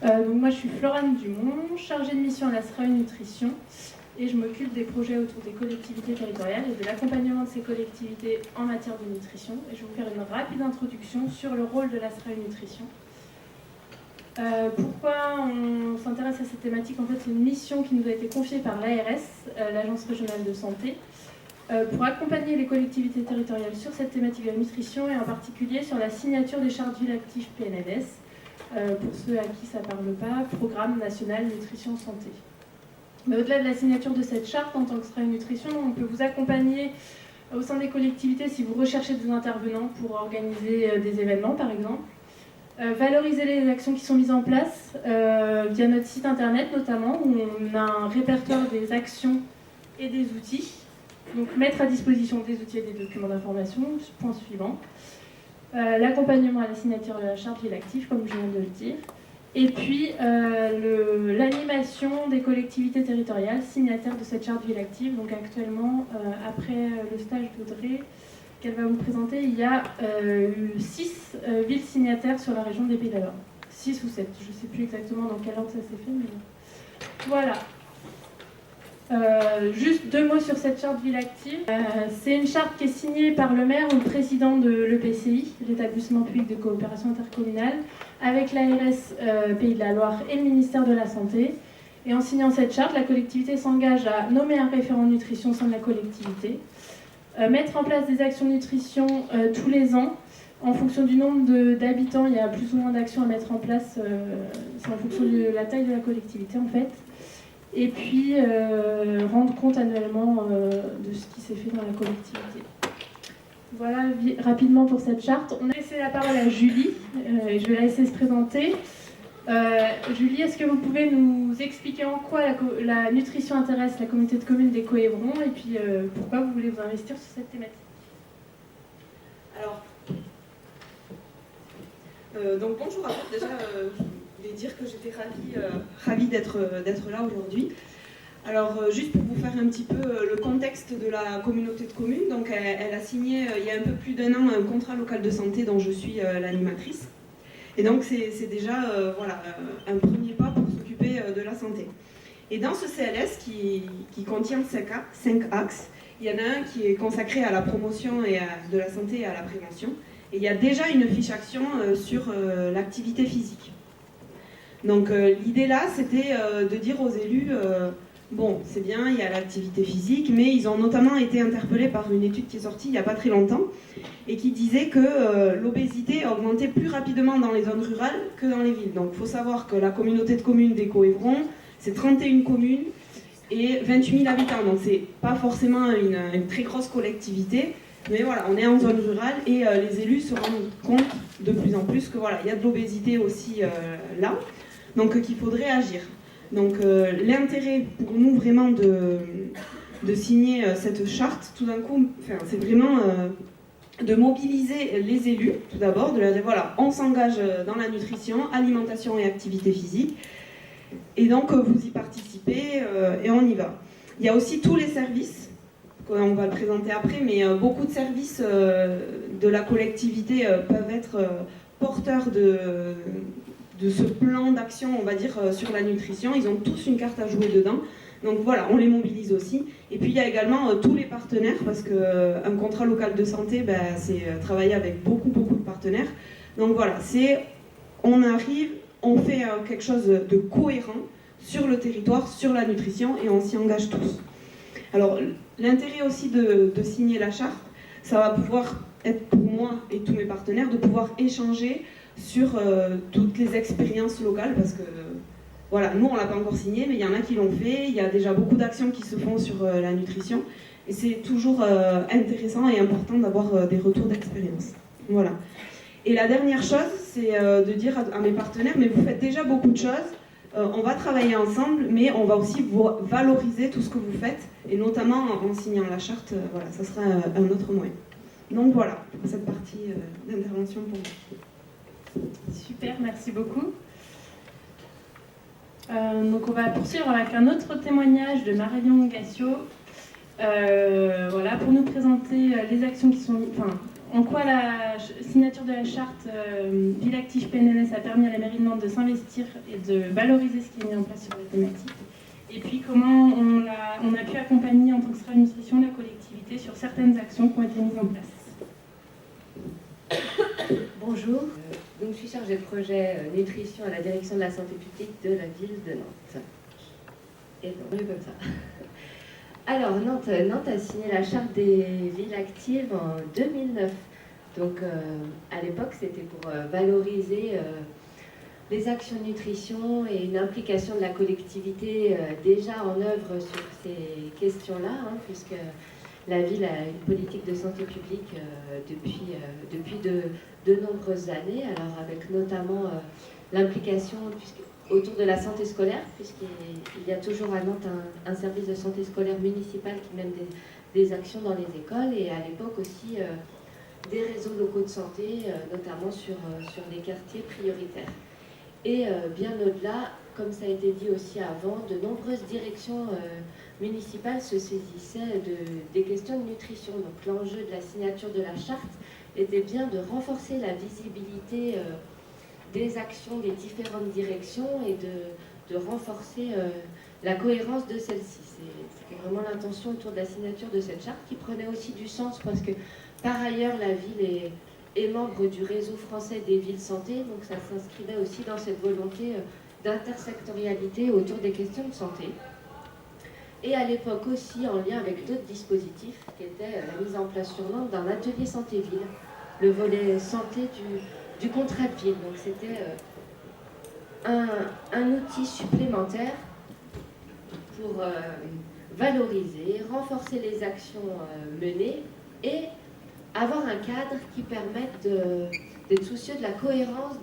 Donc moi je suis Florane Dumont, chargée de mission à la SRAE Nutrition et je m'occupe des projets autour des collectivités territoriales et de l'accompagnement de ces collectivités en matière de nutrition. Et je vais vous faire une rapide introduction sur le rôle de la SRAE Nutrition. Pourquoi on s'intéresse à cette thématique? En fait, c'est une mission qui nous a été confiée par l'ARS, l'Agence régionale de santé, pour accompagner les collectivités territoriales sur cette thématique de la nutrition et en particulier sur la signature des chartes villes actives PNLS. Pour ceux à qui ça ne parle pas, Programme national nutrition santé. Mais au-delà de la signature de cette charte, en tant que SRAE Nutrition, on peut vous accompagner au sein des collectivités si vous recherchez des intervenants pour organiser des événements, par exemple. Valoriser les actions qui sont mises en place via notre site internet notamment, où on a un répertoire des actions et des outils. Donc mettre à disposition des outils et des documents d'information, point suivant. L'accompagnement à la signature de la charte ville active, comme je viens de le dire. Et puis l'animation des collectivités territoriales signataires de cette charte ville active. Donc actuellement, après le stage d'Audrey, qu'elle va vous présenter, il y a 6 villes signataires sur la région des Pays de la Loire. 6 ou 7, je ne sais plus exactement dans quel ordre ça s'est fait, mais voilà. Juste 2 mots sur cette charte ville active. C'est une charte qui est signée par le maire ou le président de l'EPCI, l'établissement public de coopération intercommunale, avec l'ARS Pays de la Loire et le ministère de la Santé. Et en signant cette charte, la collectivité s'engage à nommer un référent nutrition au sein de la collectivité, mettre en place des actions nutrition tous les ans. En fonction du nombre d'habitants, il y a plus ou moins d'actions à mettre en place. C'est en fonction de la taille de la collectivité en fait. Et puis rendre compte annuellement de ce qui s'est fait dans la collectivité. Voilà rapidement pour cette charte. On a laissé la parole à Julie, je vais la laisser se présenter. Julie, est-ce que vous pouvez nous expliquer en quoi la nutrition intéresse la communauté de communes des Coévrons et puis pourquoi vous voulez vous investir sur cette thématique? Alors, donc bonjour à tous. Déjà, je voulais dire que j'étais ravie d'être là aujourd'hui. Alors, juste pour vous faire un petit peu le contexte de la communauté de communes, donc elle a signé il y a un peu plus d'1 an un contrat local de santé dont je suis l'animatrice. Et donc, c'est déjà voilà, un premier pas pour s'occuper de la santé. Et dans ce CLS qui contient 5 axes, il y en a un qui est consacré à la promotion de la santé et à la prévention. Et il y a déjà une fiche action sur l'activité physique. Donc l'idée là, c'était de dire aux élus, bon, c'est bien, il y a l'activité physique, mais ils ont notamment été interpellés par une étude qui est sortie il n'y a pas très longtemps et qui disait que l'obésité augmentait plus rapidement dans les zones rurales que dans les villes. Donc il faut savoir que la communauté de communes des Coévrons, c'est 31 communes et 28 000 habitants. Donc c'est pas forcément une très grosse collectivité, mais voilà, on est en zone rurale et les élus se rendent compte de plus en plus que voilà, il y a de l'obésité aussi là, donc qu'il faudrait agir. Donc l'intérêt pour nous vraiment de signer cette charte, tout d'un coup, c'est vraiment de mobiliser les élus, tout d'abord, de leur dire voilà, on s'engage dans la nutrition, alimentation et activité physique, et donc vous y participez et on y va. Il y a aussi tous les services, on va le présenter après, mais beaucoup de services de la collectivité peuvent être porteurs de ce plan d'action, on va dire, sur la nutrition. Ils ont tous une carte à jouer dedans. Donc voilà, on les mobilise aussi. Et puis il y a également tous les partenaires, parce qu'un contrat local de santé, c'est travailler avec beaucoup de partenaires. Donc voilà, on arrive, on fait quelque chose de cohérent sur le territoire, sur la nutrition, et on s'y engage tous. Alors l'intérêt aussi de signer la charte, ça va pouvoir être pour moi et tous mes partenaires de pouvoir échanger sur toutes les expériences locales, parce que voilà, nous on ne l'a pas encore signé, mais il y en a qui l'ont fait, il y a déjà beaucoup d'actions qui se font sur la nutrition, et c'est toujours intéressant et important d'avoir des retours d'expérience. Voilà. Et la dernière chose, c'est de dire à mes partenaires, mais vous faites déjà beaucoup de choses, on va travailler ensemble, mais on va aussi valoriser tout ce que vous faites, et notamment en signant la charte, voilà, ça sera un autre moyen. Donc voilà, pour cette partie d'intervention pour vous. Super, merci beaucoup. Donc on va poursuivre avec un autre témoignage de Marion Gassio. Voilà, pour nous présenter les actions qui sont... Enfin, en quoi la signature de la charte Ville Active PNNS a permis à la mairie de Nantes de s'investir et de valoriser ce qui est mis en place sur les thématiques. Et puis comment on a pu accompagner en tant que Sera Nutrition la collectivité sur certaines actions qui ont été mises en place. Bonjour, donc je suis chargée de projet nutrition à la direction de la santé publique de la ville de Nantes. Et donc, comme ça. Alors, Nantes a signé la charte des villes actives en 2009. Donc, à l'époque, c'était pour valoriser les actions de nutrition et une implication de la collectivité déjà en œuvre sur ces questions-là, hein, puisque la ville a une politique de santé publique depuis de nombreuses années, alors avec notamment l'implication autour de la santé scolaire, puisqu'il y a toujours à Nantes un service de santé scolaire municipal qui mène des actions dans les écoles, et à l'époque aussi des réseaux locaux de santé, notamment sur des quartiers prioritaires. Et bien au-delà, comme ça a été dit aussi avant, de nombreuses directions municipales se saisissaient des questions de nutrition. Donc l'enjeu de la signature de la charte était bien de renforcer la visibilité des actions des différentes directions et de renforcer la cohérence de celle-ci. C'était vraiment l'intention autour de la signature de cette charte, qui prenait aussi du sens parce que par ailleurs la ville est membre du réseau français des villes santé, donc ça s'inscrivait aussi dans cette volonté d'intersectorialité autour des questions de santé. Et à l'époque aussi en lien avec d'autres dispositifs, qui étaient la mise en place sur Nantes d'un atelier santé-ville, le volet santé du contrat de ville. Donc c'était un outil supplémentaire pour valoriser, renforcer les actions menées et avoir un cadre qui permette d'être soucieux de la cohérence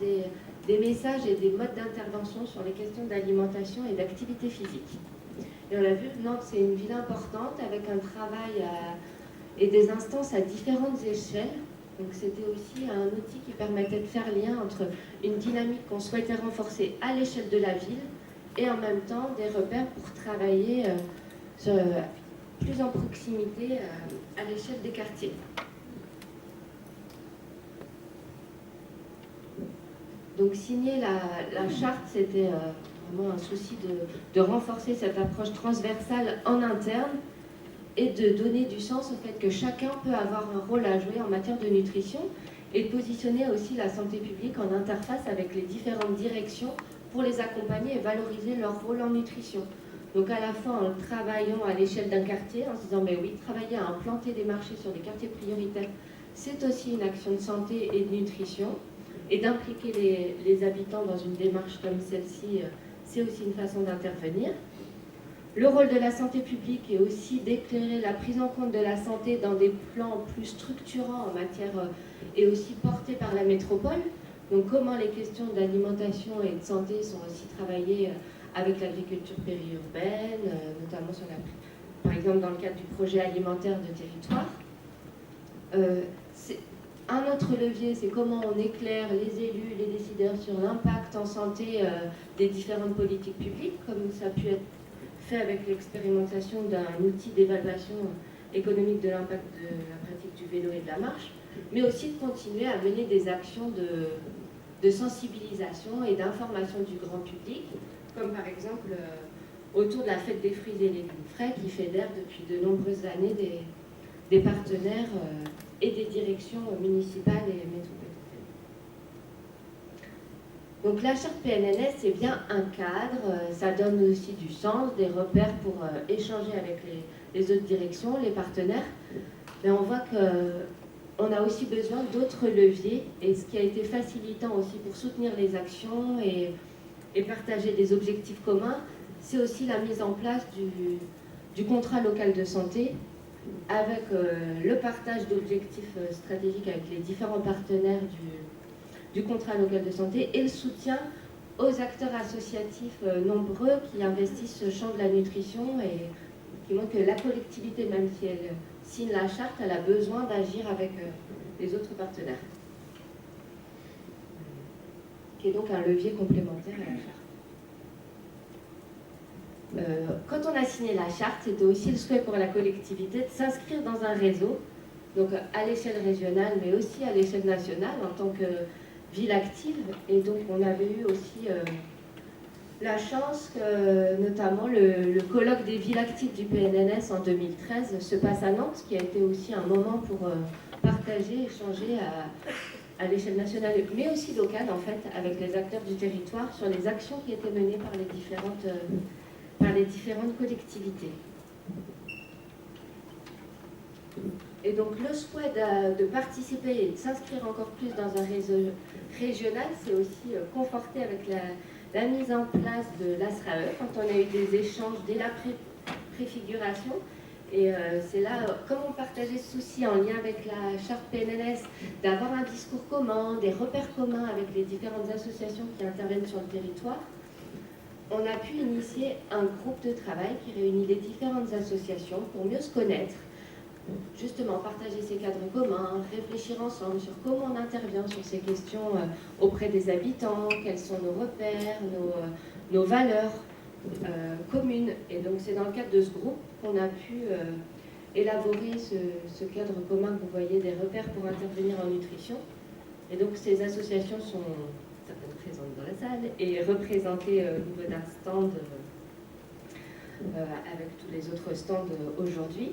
des messages et des modes d'intervention sur les questions d'alimentation et d'activité physique. Et on l'a vu, Nantes, c'est une ville importante avec un travail et des instances à différentes échelles. Donc c'était aussi un outil qui permettait de faire lien entre une dynamique qu'on souhaitait renforcer à l'échelle de la ville et en même temps des repères pour travailler plus en proximité à l'échelle des quartiers. Donc signer la charte, c'était vraiment un souci de renforcer cette approche transversale en interne et de donner du sens au fait que chacun peut avoir un rôle à jouer en matière de nutrition et de positionner aussi la santé publique en interface avec les différentes directions pour les accompagner et valoriser leur rôle en nutrition. Donc à la fois en travaillant à l'échelle d'un quartier, en se disant mais oui, travailler à implanter des marchés sur des quartiers prioritaires, c'est aussi une action de santé et de nutrition. Et d'impliquer les habitants dans une démarche comme celle-ci, c'est aussi une façon d'intervenir. Le rôle de la santé publique est aussi d'éclairer la prise en compte de la santé dans des plans plus structurants en matière et aussi portés par la métropole. Donc comment les questions d'alimentation et de santé sont aussi travaillées avec l'agriculture périurbaine, notamment par exemple dans le cadre du projet alimentaire de territoire. Un autre levier, c'est comment on éclaire les élus, les décideurs sur l'impact en santé des différentes politiques publiques, comme ça a pu être fait avec l'expérimentation d'un outil d'évaluation économique de l'impact de la pratique du vélo et de la marche, mais aussi de continuer à mener des actions de sensibilisation et d'information du grand public, comme par exemple autour de la fête des fruits et légumes frais qui fédère depuis de nombreuses années des partenaires et des directions municipales et métropolitaines. Donc la charte PNNS, c'est bien un cadre, ça donne aussi du sens, des repères pour échanger avec les autres directions, les partenaires, mais on voit qu'on a aussi besoin d'autres leviers, et ce qui a été facilitant aussi pour soutenir les actions et partager des objectifs communs, c'est aussi la mise en place du contrat local de santé, avec le partage d'objectifs stratégiques avec les différents partenaires du contrat local de santé et le soutien aux acteurs associatifs nombreux qui investissent ce champ de la nutrition et qui montrent que la collectivité, même si elle signe la charte, elle a besoin d'agir avec les autres partenaires. Qui est donc un levier complémentaire à la charte. Quand on a signé la charte, c'était aussi le souhait pour la collectivité de s'inscrire dans un réseau donc à l'échelle régionale, mais aussi à l'échelle nationale en tant que ville active. Et donc on avait eu aussi la chance que notamment le colloque des villes actives du PNNS en 2013 se passe à Nantes, qui a été aussi un moment pour partager, échanger à l'échelle nationale, mais aussi locale en fait, avec les acteurs du territoire sur les actions qui étaient menées par les différentes collectivités. Et donc le souhait de participer et de s'inscrire encore plus dans un réseau régional, c'est aussi conforté avec la mise en place de l'ASRAE, quand on a eu des échanges dès la préfiguration. Et c'est là, comme on partageait ce souci en lien avec la charte PNNS, d'avoir un discours commun, des repères communs avec les différentes associations qui interviennent sur le territoire, on a pu initier un groupe de travail qui réunit les différentes associations pour mieux se connaître, justement partager ces cadres communs, réfléchir ensemble sur comment on intervient sur ces questions auprès des habitants, quels sont nos repères, nos valeurs communes. Et donc c'est dans le cadre de ce groupe qu'on a pu élaborer ce cadre commun que vous voyez, des repères pour intervenir en nutrition. Et donc ces associations sont certaines présentes dans la salle et représentées au niveau d'un stand avec tous les autres stands aujourd'hui.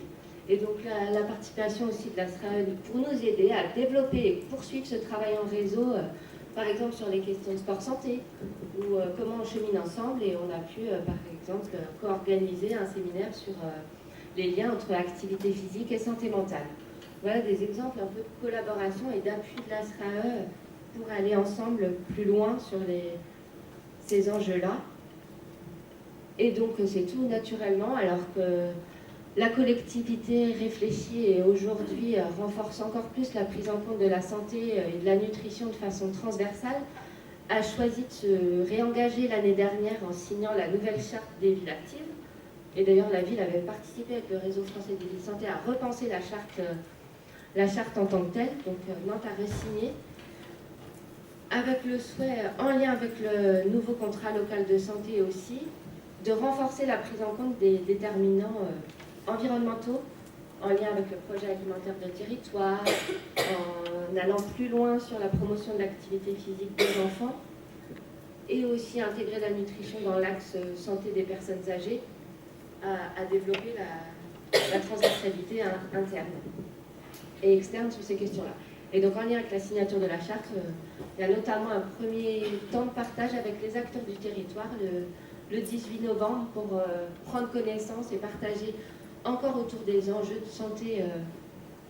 Et donc la participation aussi de l'ASRAE pour nous aider à développer et poursuivre ce travail en réseau, par exemple sur les questions de sport-santé, ou comment on chemine ensemble. Et on a pu, par exemple, co-organiser un séminaire sur les liens entre activité physique et santé mentale. Voilà des exemples un peu de collaboration et d'appui de l'ASRAE pour aller ensemble plus loin sur ces enjeux-là. Et donc c'est tout naturellement, alors que la collectivité réfléchit et aujourd'hui renforce encore plus la prise en compte de la santé et de la nutrition de façon transversale, a choisi de se réengager l'année dernière en signant la nouvelle charte des villes actives. Et d'ailleurs, la ville avait participé avec le réseau français des villes santé à repenser la charte en tant que telle. Donc Nantes a re-signé avec le souhait, en lien avec le nouveau contrat local de santé aussi, de renforcer la prise en compte des déterminants environnementaux en lien avec le projet alimentaire de territoire, en allant plus loin sur la promotion de l'activité physique des enfants et aussi intégrer la nutrition dans l'axe santé des personnes âgées, à développer la transversalité interne et externe sur ces questions-là. Et donc en lien avec la signature de la charte, il y a notamment un premier temps de partage avec les acteurs du territoire le 18 novembre pour prendre connaissance et partager encore autour des enjeux de santé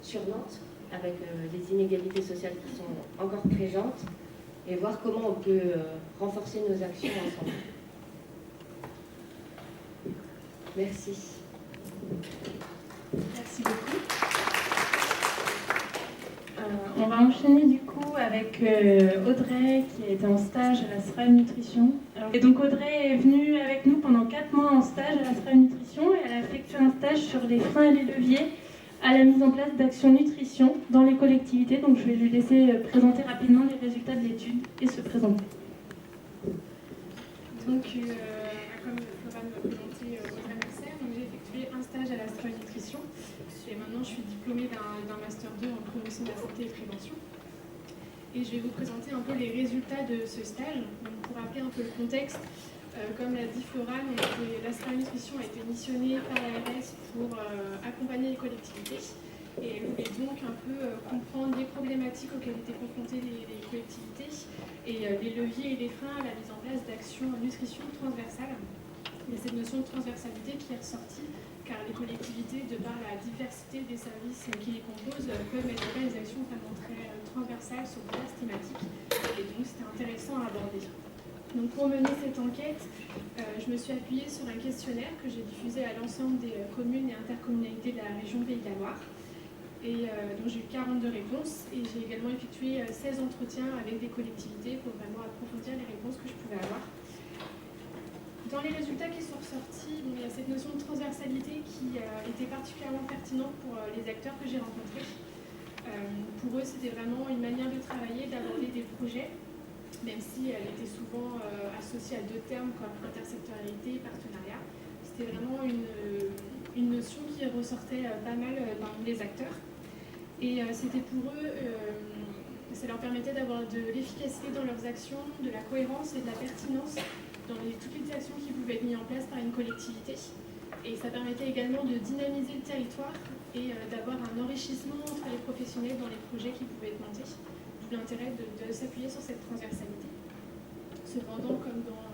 sur Nantes, avec les inégalités sociales qui sont encore présentes, et voir comment on peut renforcer nos actions ensemble. Merci. Merci beaucoup. On va enchaîner du coup avec Audrey qui est en stage à l'ASRAE Nutrition. Et donc Audrey est venue avec nous pendant 4 mois en stage à l'ASRAE Nutrition et elle a effectué un stage sur les freins et les leviers à la mise en place d'actions nutrition dans les collectivités. Donc je vais lui laisser présenter rapidement les résultats de l'étude et se présenter. Donc, comme Florent m'a présenté, Audrey Mercer, j'ai effectué un stage à l'ASRAE Nutrition et maintenant je suis diplômée d'un Master 2 en promotion de la santé et prévention. Et je vais vous présenter un peu les résultats de ce stage. Donc, pour rappeler un peu le contexte, comme l'a dit Florent, l'ASRAE Nutrition a été missionnée par l'ARS pour accompagner les collectivités. Et elle voulait donc un peu comprendre les problématiques auxquelles étaient confrontées les collectivités et les leviers et les freins à la mise en place d'actions nutrition transversales. Il y a cette notion de transversalité qui est ressortie, car les collectivités, de par la diversité des services qui les composent, peuvent mettre en place des actions vraiment très transversales sur diverses thématiques. Et donc c'était intéressant à aborder. Donc pour mener cette enquête, je me suis appuyée sur un questionnaire que j'ai diffusé à l'ensemble des communes et intercommunalités de la région Pays de la Loire. Et donc j'ai eu 42 réponses et j'ai également effectué 16 entretiens avec des collectivités pour vraiment approfondir les réponses que je pouvais avoir. Dans les résultats qui sont ressortis, il y a cette notion de transversalité qui était particulièrement pertinente pour les acteurs que j'ai rencontrés. Pour eux, c'était vraiment une manière de travailler, d'aborder des projets, même si elle était souvent associée à 2 termes comme intersectorialité et partenariat. C'était vraiment une notion qui ressortait pas mal parmi les acteurs. Et c'était pour eux, ça leur permettait d'avoir de l'efficacité dans leurs actions, de la cohérence et de la pertinence dans toutes les actions qui pouvaient être mises en place par une collectivité. Et ça permettait également de dynamiser le territoire et d'avoir un enrichissement entre les professionnels dans les projets qui pouvaient être montés. D'où l'intérêt de s'appuyer sur cette transversalité. Cependant, comme dans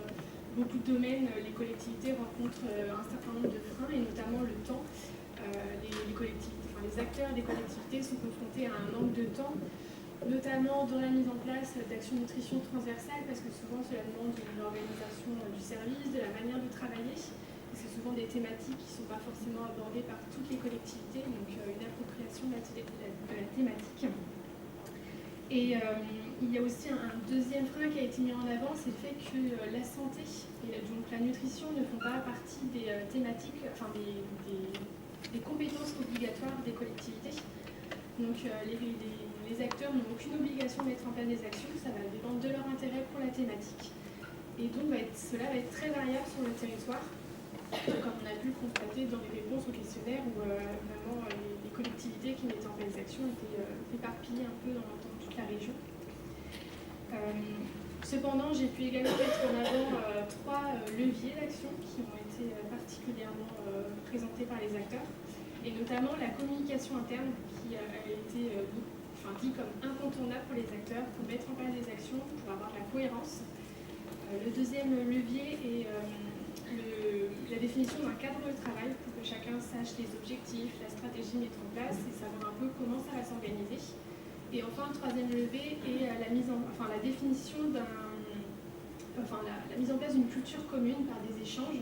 beaucoup de domaines, les collectivités rencontrent un certain nombre de freins, et notamment le temps. Les acteurs des collectivités sont confrontés à un manque de temps, notamment dans la mise en place d'actions de nutrition transversales, parce que souvent cela demande une organisation du service, de la manière de travailler. C'est souvent des thématiques qui ne sont pas forcément abordées par toutes les collectivités, donc une appropriation de la thématique. Et il y a aussi un deuxième frein qui a été mis en avant, c'est le fait que la santé et donc la nutrition ne font pas partie des thématiques, enfin des compétences obligatoires des collectivités. Donc les acteurs n'ont aucune obligation de mettre en place des actions, ça va dépendre de leur intérêt pour la thématique. Et donc cela va être très variable sur le territoire, comme on a pu le constater dans les réponses aux questionnaires où vraiment les collectivités qui mettaient en place des actions étaient éparpillées un peu dans toute la région. Cependant, j'ai pu également mettre en avant 3 leviers d'action qui ont été particulièrement présentés par les acteurs, et notamment la communication interne qui a été dit comme incontournable pour les acteurs pour mettre en place des actions, pour avoir de la cohérence. Le deuxième levier est la définition d'un cadre de travail pour que chacun sache les objectifs, la stratégie mise en place et savoir un peu comment ça va s'organiser. Et enfin, le troisième levier est la définition la mise en place d'une culture commune par des échanges.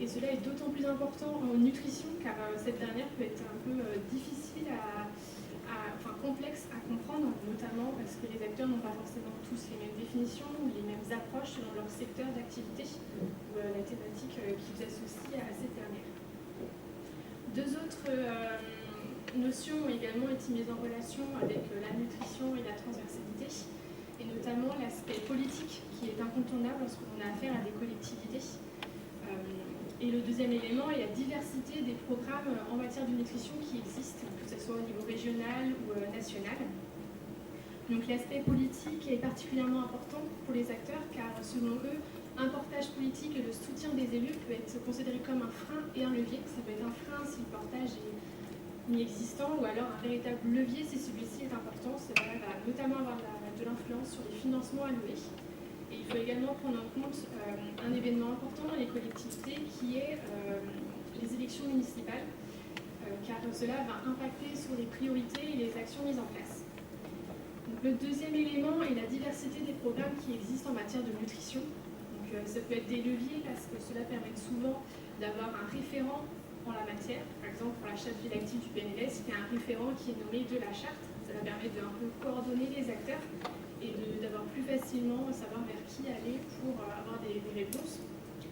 Et cela est d'autant plus important en nutrition car cette dernière peut être un peu difficile complexe à comprendre, notamment parce que les acteurs n'ont pas forcément tous les mêmes définitions ou les mêmes approches selon leur secteur d'activité ou la thématique qu'ils associent à cette dernière. 2 autres notions ont également été mises en relation avec la nutrition et la transversalité, et notamment l'aspect politique qui est incontournable lorsqu'on a affaire à des collectivités. Et le deuxième élément est la diversité des programmes en matière de nutrition qui existent, que ce soit au niveau régional ou national. Donc l'aspect politique est particulièrement important pour les acteurs car selon eux, un portage politique et le soutien des élus peut être considéré comme un frein et un levier. Ça peut être un frein si le portage est inexistant ou alors un véritable levier si celui-ci est important. Cela va notamment avoir de l'influence sur les financements alloués. Et il faut également prendre en compte un événement important dans les collectivités qui est les élections municipales, car cela va impacter sur les priorités et les actions mises en place. Donc, le deuxième élément est la diversité des programmes qui existent en matière de nutrition. Donc, ça peut être des leviers parce que cela permet souvent d'avoir un référent en la matière. Par exemple, pour la charte ville active du PNLS, il y a un référent qui est nommé de la charte. Cela permet de un peu coordonner les acteurs et d'avoir plus facilement savoir vers qui aller pour avoir des réponses.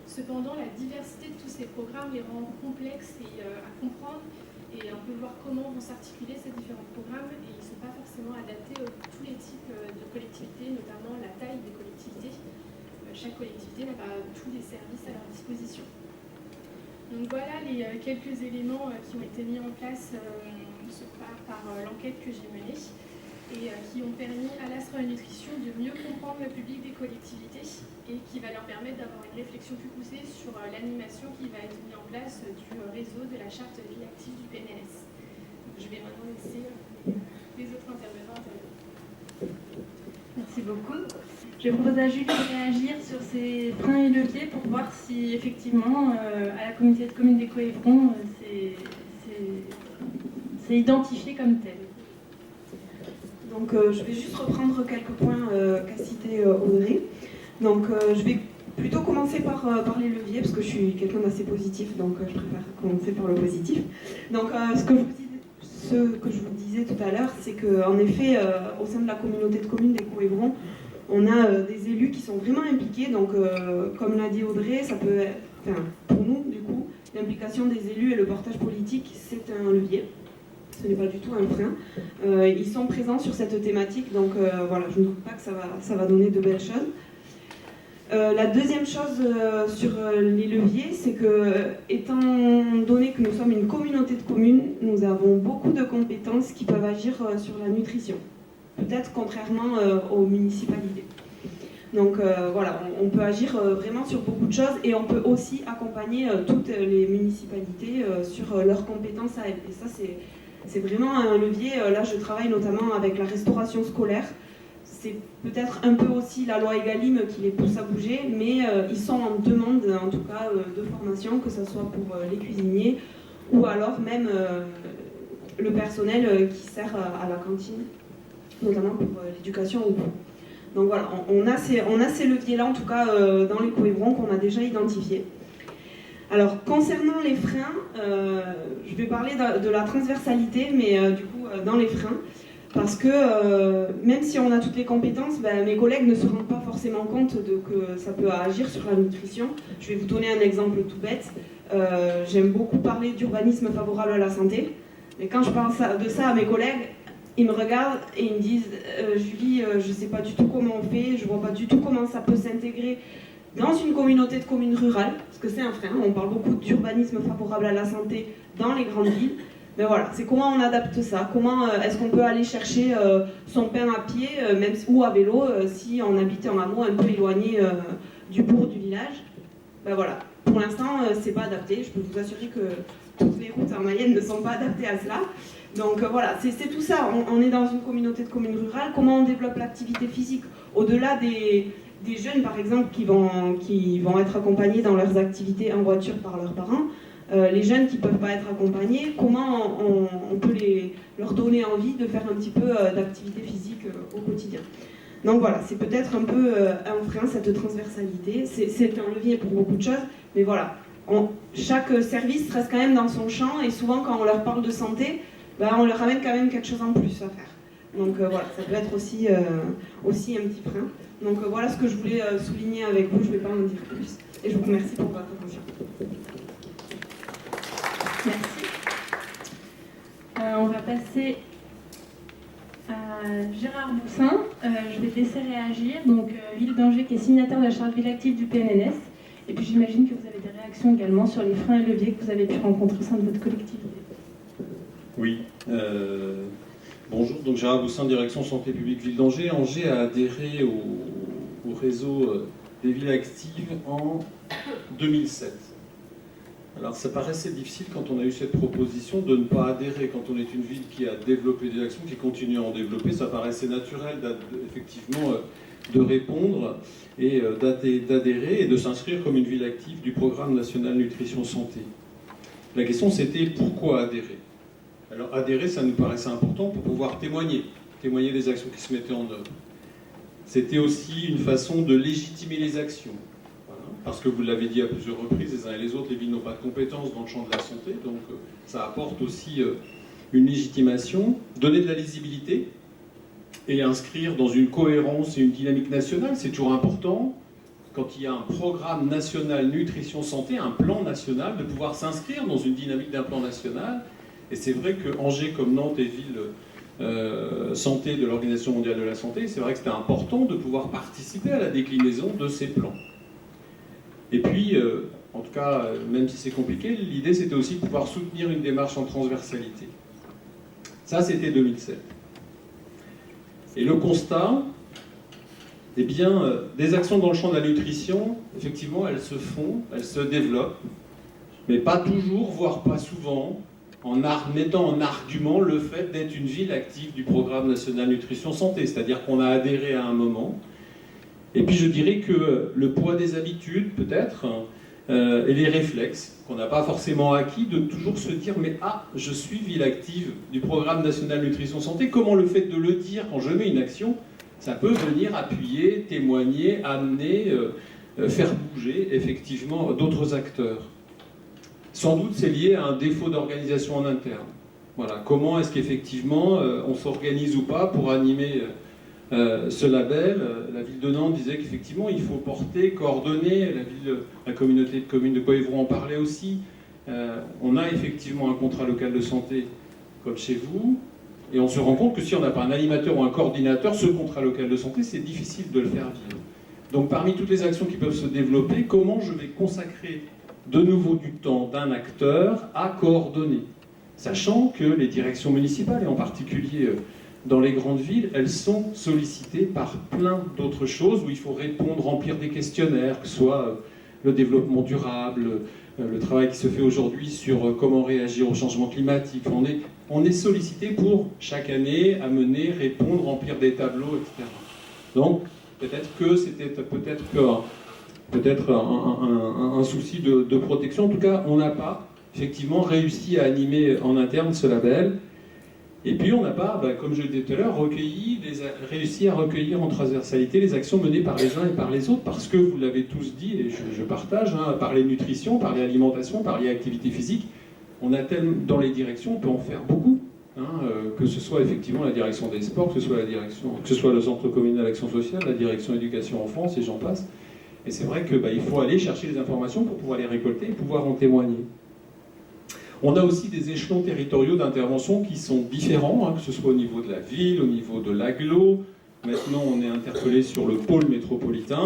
Cependant, la diversité de tous ces programmes les rend complexes à comprendre et on peut voir comment vont s'articuler ces différents programmes et ils ne sont pas forcément adaptés à tous les types de collectivités, notamment la taille des collectivités. Chaque collectivité n'a pas tous les services à leur disposition. Donc voilà les quelques éléments qui ont été mis en place par l'enquête que j'ai menée et qui ont permis à l'Astra Nutrition de mieux comprendre le public des collectivités et qui va leur permettre d'avoir une réflexion plus poussée sur l'animation qui va être mise en place du réseau de la charte vie active du PNLS. Donc, je vais maintenant laisser les autres intervenants intervenir. Merci beaucoup. Je propose à Julie de réagir sur ces freins et leviers pour voir si effectivement à la communauté de communes des Coëvrons c'est identifié comme tel. Donc je vais juste reprendre quelques points qu'a cité Audrey. Donc je vais plutôt commencer par les leviers parce que je suis quelqu'un d'assez positif, donc je préfère commencer par le positif. Donc ce que je vous disais tout à l'heure, c'est qu'en effet au sein de la communauté de communes des Coëvrons, on a des élus qui sont vraiment impliqués. Donc comme l'a dit Audrey, ça peut être, pour nous du coup, l'implication des élus et le portage politique, c'est un levier. Ce n'est pas du tout un frein. Ils sont présents sur cette thématique, donc voilà, je ne doute pas que ça va donner de belles choses. La deuxième chose sur les leviers, c'est que, étant donné que nous sommes une communauté de communes, nous avons beaucoup de compétences qui peuvent agir sur la nutrition, peut-être contrairement aux municipalités. Donc voilà, on peut agir vraiment sur beaucoup de choses et on peut aussi accompagner toutes les municipalités sur leurs compétences à elles. Et ça, c'est vraiment un levier. Là, je travaille notamment avec la restauration scolaire. C'est peut-être un peu aussi la loi Egalim qui les pousse à bouger, mais ils sont en demande, en tout cas, de formation, que ce soit pour les cuisiniers ou alors même le personnel qui sert à la cantine, notamment pour l'éducation au goût. Donc voilà, on a ces leviers-là, en tout cas, dans les coévrons qu'on a déjà identifiés. Alors, concernant les freins, je vais parler de la transversalité, mais du coup, dans les freins, parce que même si on a toutes les compétences, mes collègues ne se rendent pas forcément compte que ça peut agir sur la nutrition. Je vais vous donner un exemple tout bête. J'aime beaucoup parler d'urbanisme favorable à la santé, mais quand je parle de ça à mes collègues, ils me regardent et ils me disent Julie, je ne sais pas du tout comment on fait, je ne vois pas du tout comment ça peut s'intégrer dans une communauté de communes rurales, parce que c'est un frein, on parle beaucoup d'urbanisme favorable à la santé dans les grandes villes. Mais voilà, c'est comment on adapte ça, comment est-ce qu'on peut aller chercher son pain à pied même, ou à vélo si on habite en hameau un peu éloigné du bourg du village. Ben voilà, pour l'instant c'est pas adapté, je peux vous assurer que toutes les routes en Mayenne ne sont pas adaptées à cela. Donc voilà, c'est tout ça, on est dans une communauté de communes rurales, comment on développe l'activité physique au-delà des jeunes par exemple qui vont être accompagnés dans leurs activités en voiture par leurs parents. Les jeunes qui ne peuvent pas être accompagnés, comment on peut leur donner envie de faire un petit peu d'activité physique au quotidien. Donc voilà, c'est peut-être un peu un frein, cette transversalité. C'est un levier pour beaucoup de choses, mais voilà, chaque service reste quand même dans son champ, et souvent quand on leur parle de santé, on leur ramène quand même quelque chose en plus à faire. Donc voilà, ça peut être aussi un petit frein. Donc voilà ce que je voulais souligner avec vous, je ne vais pas en dire plus. Et je vous remercie pour votre attention. Merci. On va passer à Gérard Boussin. Je vais te laisser réagir. Donc, Ville d'Angers qui est signataire de la charte ville active du PNNS. Et puis j'imagine que vous avez des réactions également sur les freins et leviers que vous avez pu rencontrer au sein de votre collectivité. Oui. Bonjour, donc Gérard Boussin, direction Santé publique Ville d'Angers. Angers a adhéré au réseau des villes actives en 2007. Alors ça paraissait difficile quand on a eu cette proposition de ne pas adhérer. Quand on est une ville qui a développé des actions, qui continue à en développer, ça paraissait naturel effectivement de répondre et d'adhérer et de s'inscrire comme une ville active du programme national nutrition santé. La question c'était pourquoi adhérer? Alors adhérer, ça nous paraissait important pour pouvoir témoigner des actions qui se mettaient en œuvre. C'était aussi une façon de légitimer les actions. Parce que vous l'avez dit à plusieurs reprises, les uns et les autres, les villes n'ont pas de compétences dans le champ de la santé, donc ça apporte aussi une légitimation, donner de la lisibilité et inscrire dans une cohérence et une dynamique nationale, c'est toujours important. Quand il y a un programme national nutrition santé, un plan national, de pouvoir s'inscrire dans une dynamique d'un plan national. Et c'est vrai que Angers, comme Nantes, est ville santé de l'Organisation mondiale de la santé, c'est vrai que c'était important de pouvoir participer à la déclinaison de ces plans. Et puis, en tout cas, même si c'est compliqué, l'idée c'était aussi de pouvoir soutenir une démarche en transversalité. Ça, c'était 2007. Et le constat, eh bien, des actions dans le champ de la nutrition, effectivement, elles se font, elles se développent, mais pas toujours, voire pas souvent, en mettant en argument le fait d'être une ville active du programme national nutrition santé, c'est-à-dire qu'on a adhéré à un moment. Et puis je dirais que le poids des habitudes, peut-être, et les réflexes qu'on n'a pas forcément acquis, de toujours se dire « mais je suis ville active du programme national nutrition santé », comment le fait de le dire quand je mets une action, ça peut venir appuyer, témoigner, amener, faire bouger effectivement d'autres acteurs. Sans doute c'est lié à un défaut d'organisation en interne. Voilà, comment est-ce qu'effectivement on s'organise ou pas pour animer ce label. La ville de Nantes disait qu'effectivement il faut porter, coordonner, la communauté de communes de Coévron en parlait aussi. On a effectivement un contrat local de santé comme chez vous, et on se rend compte que si on n'a pas un animateur ou un coordinateur, ce contrat local de santé, c'est difficile de le faire vivre. Donc parmi toutes les actions qui peuvent se développer, comment je vais consacrer de nouveau du temps d'un acteur à coordonner, sachant que les directions municipales, et en particulier dans les grandes villes, elles sont sollicitées par plein d'autres choses où il faut répondre, remplir des questionnaires, que ce soit le développement durable, le travail qui se fait aujourd'hui sur comment réagir au changement climatique. On est sollicité pour, chaque année, amener, répondre, remplir des tableaux, etc. Donc, peut-être que c'était un souci de protection. En tout cas, on n'a pas, effectivement, réussi à animer en interne ce label. Et puis, on n'a pas, comme je le disais tout à l'heure, réussi à recueillir en transversalité les actions menées par les uns et par les autres, parce que, vous l'avez tous dit, et je partage, parler nutrition, parler alimentation, parler activité physique, on a tellement, dans les directions, on peut en faire beaucoup. Que ce soit effectivement la direction des sports, que ce soit le centre communal d'action sociale, la direction éducation enfance, et j'en passe. Et c'est vrai qu'il faut aller chercher les informations pour pouvoir les récolter et pouvoir en témoigner. On a aussi des échelons territoriaux d'intervention qui sont différents, que ce soit au niveau de la ville, au niveau de l'agglo. Maintenant, on est interpellé sur le pôle métropolitain.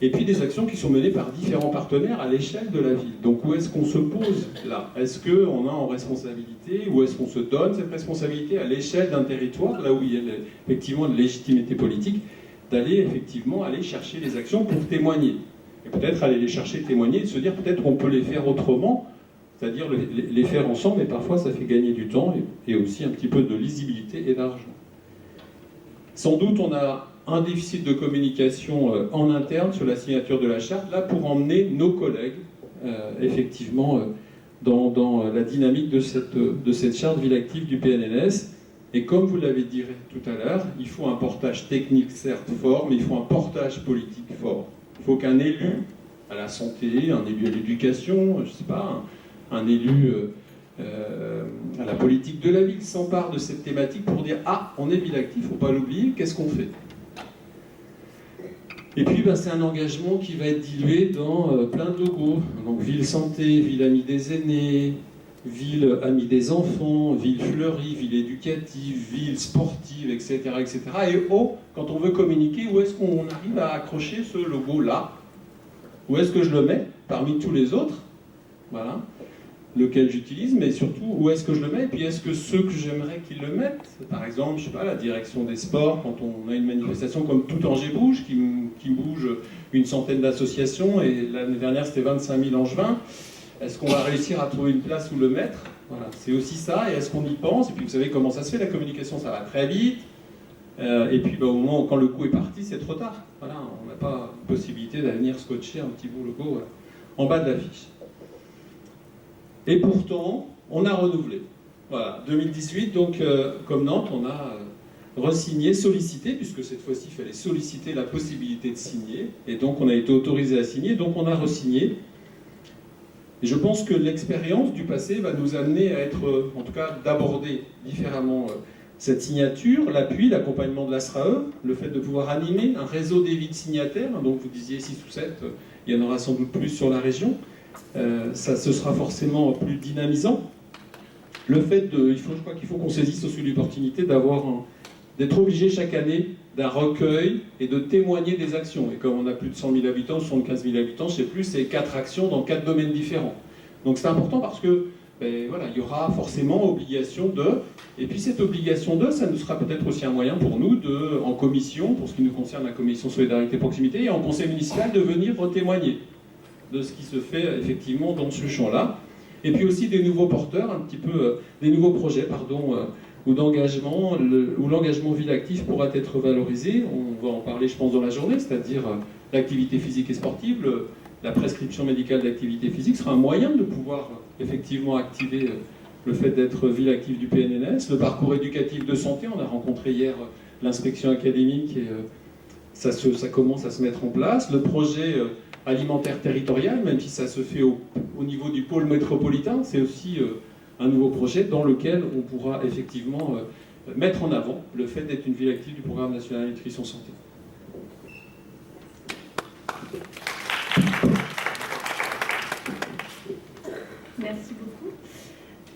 Et puis des actions qui sont menées par différents partenaires à l'échelle de la ville. Donc où est-ce qu'on se pose là? Est-ce qu'on a en responsabilité, ou est-ce qu'on se donne cette responsabilité à l'échelle d'un territoire, là où il y a effectivement une légitimité politique, d'aller effectivement aller chercher les actions pour témoigner? Et peut-être aller les chercher, témoigner, et se dire peut-être qu'on peut les faire autrement, c'est-à-dire les faire ensemble, et parfois ça fait gagner du temps et aussi un petit peu de lisibilité et d'argent. Sans doute on a un déficit de communication en interne sur la signature de la charte, là pour emmener nos collègues effectivement dans la dynamique de cette charte ville active du PNNS. Et comme vous l'avez dit tout à l'heure, il faut un portage technique certes fort, mais il faut un portage politique fort. Il faut qu'un élu à la santé, un élu à l'éducation, je ne sais pas, un élu à la politique de la ville s'empare de cette thématique pour dire « Ah, on est ville active, il ne faut pas l'oublier, qu'est-ce qu'on fait ?» Et puis, c'est un engagement qui va être dilué dans plein de logos. Donc, ville santé, ville amie des aînés, ville amie des enfants, ville fleurie, ville éducative, ville sportive, etc. etc. Et quand on veut communiquer, où est-ce qu'on arrive à accrocher ce logo-là? Où est-ce que je le mets parmi tous les autres? Voilà. Lequel j'utilise, mais surtout où est-ce que je le mets, et puis est-ce que ceux que j'aimerais qu'ils le mettent, par exemple, je sais pas, la direction des sports, quand on a une manifestation comme Tout Angers bouge, qui bouge une centaine d'associations, et l'année dernière c'était 25 000 Angevins, est-ce qu'on va réussir à trouver une place où le mettre? Voilà, c'est aussi ça, et est-ce qu'on y pense? Et puis vous savez comment ça se fait, la communication, ça va très vite, et puis au moment où quand le coup est parti, c'est trop tard. Voilà, on n'a pas la possibilité d'aller venir scotcher un petit bout logo en bas de l'affiche. Et pourtant, on a renouvelé. Voilà, 2018, donc, comme Nantes, on a re-signé, sollicité, puisque cette fois-ci, il fallait solliciter la possibilité de signer, et donc on a été autorisé à signer, donc on a re-signé. Et je pense que l'expérience du passé va nous amener à être, en tout cas, d'aborder différemment cette signature, l'appui, l'accompagnement de l'ASRAE, le fait de pouvoir animer un réseau des villes signataires, donc vous disiez 6 ou 7, il y en aura sans doute plus sur la région. Ce sera forcément plus dynamisant. Le fait je crois qu'il faut qu'on saisisse aussi l'opportunité d'être obligé chaque année d'un recueil et de témoigner des actions. Et comme on a plus de 100 000 habitants, 75 000 habitants, je ne sais plus, c'est 4 actions dans 4 domaines différents. Donc c'est important parce que voilà, il y aura forcément obligation de, et puis cette obligation de, ça nous sera peut-être aussi un moyen pour nous, en commission, pour ce qui nous concerne la commission Solidarité Proximité, et en conseil municipal, de venir témoigner de ce qui se fait effectivement dans ce champ-là. Et puis aussi des nouveaux porteurs, un petit peu, des nouveaux projets, où l'engagement ville active pourra être valorisé. On va en parler, je pense, dans la journée, c'est-à-dire l'activité physique et sportive, la prescription médicale d'activité physique sera un moyen de pouvoir effectivement activer le fait d'être ville active du PNNS. Le parcours éducatif de santé, on a rencontré hier l'inspection académique et ça commence à se mettre en place. Le projet alimentaire territorial, même si ça se fait au niveau du pôle métropolitain, c'est aussi un nouveau projet dans lequel on pourra effectivement mettre en avant le fait d'être une ville active du programme national nutrition santé. Merci beaucoup.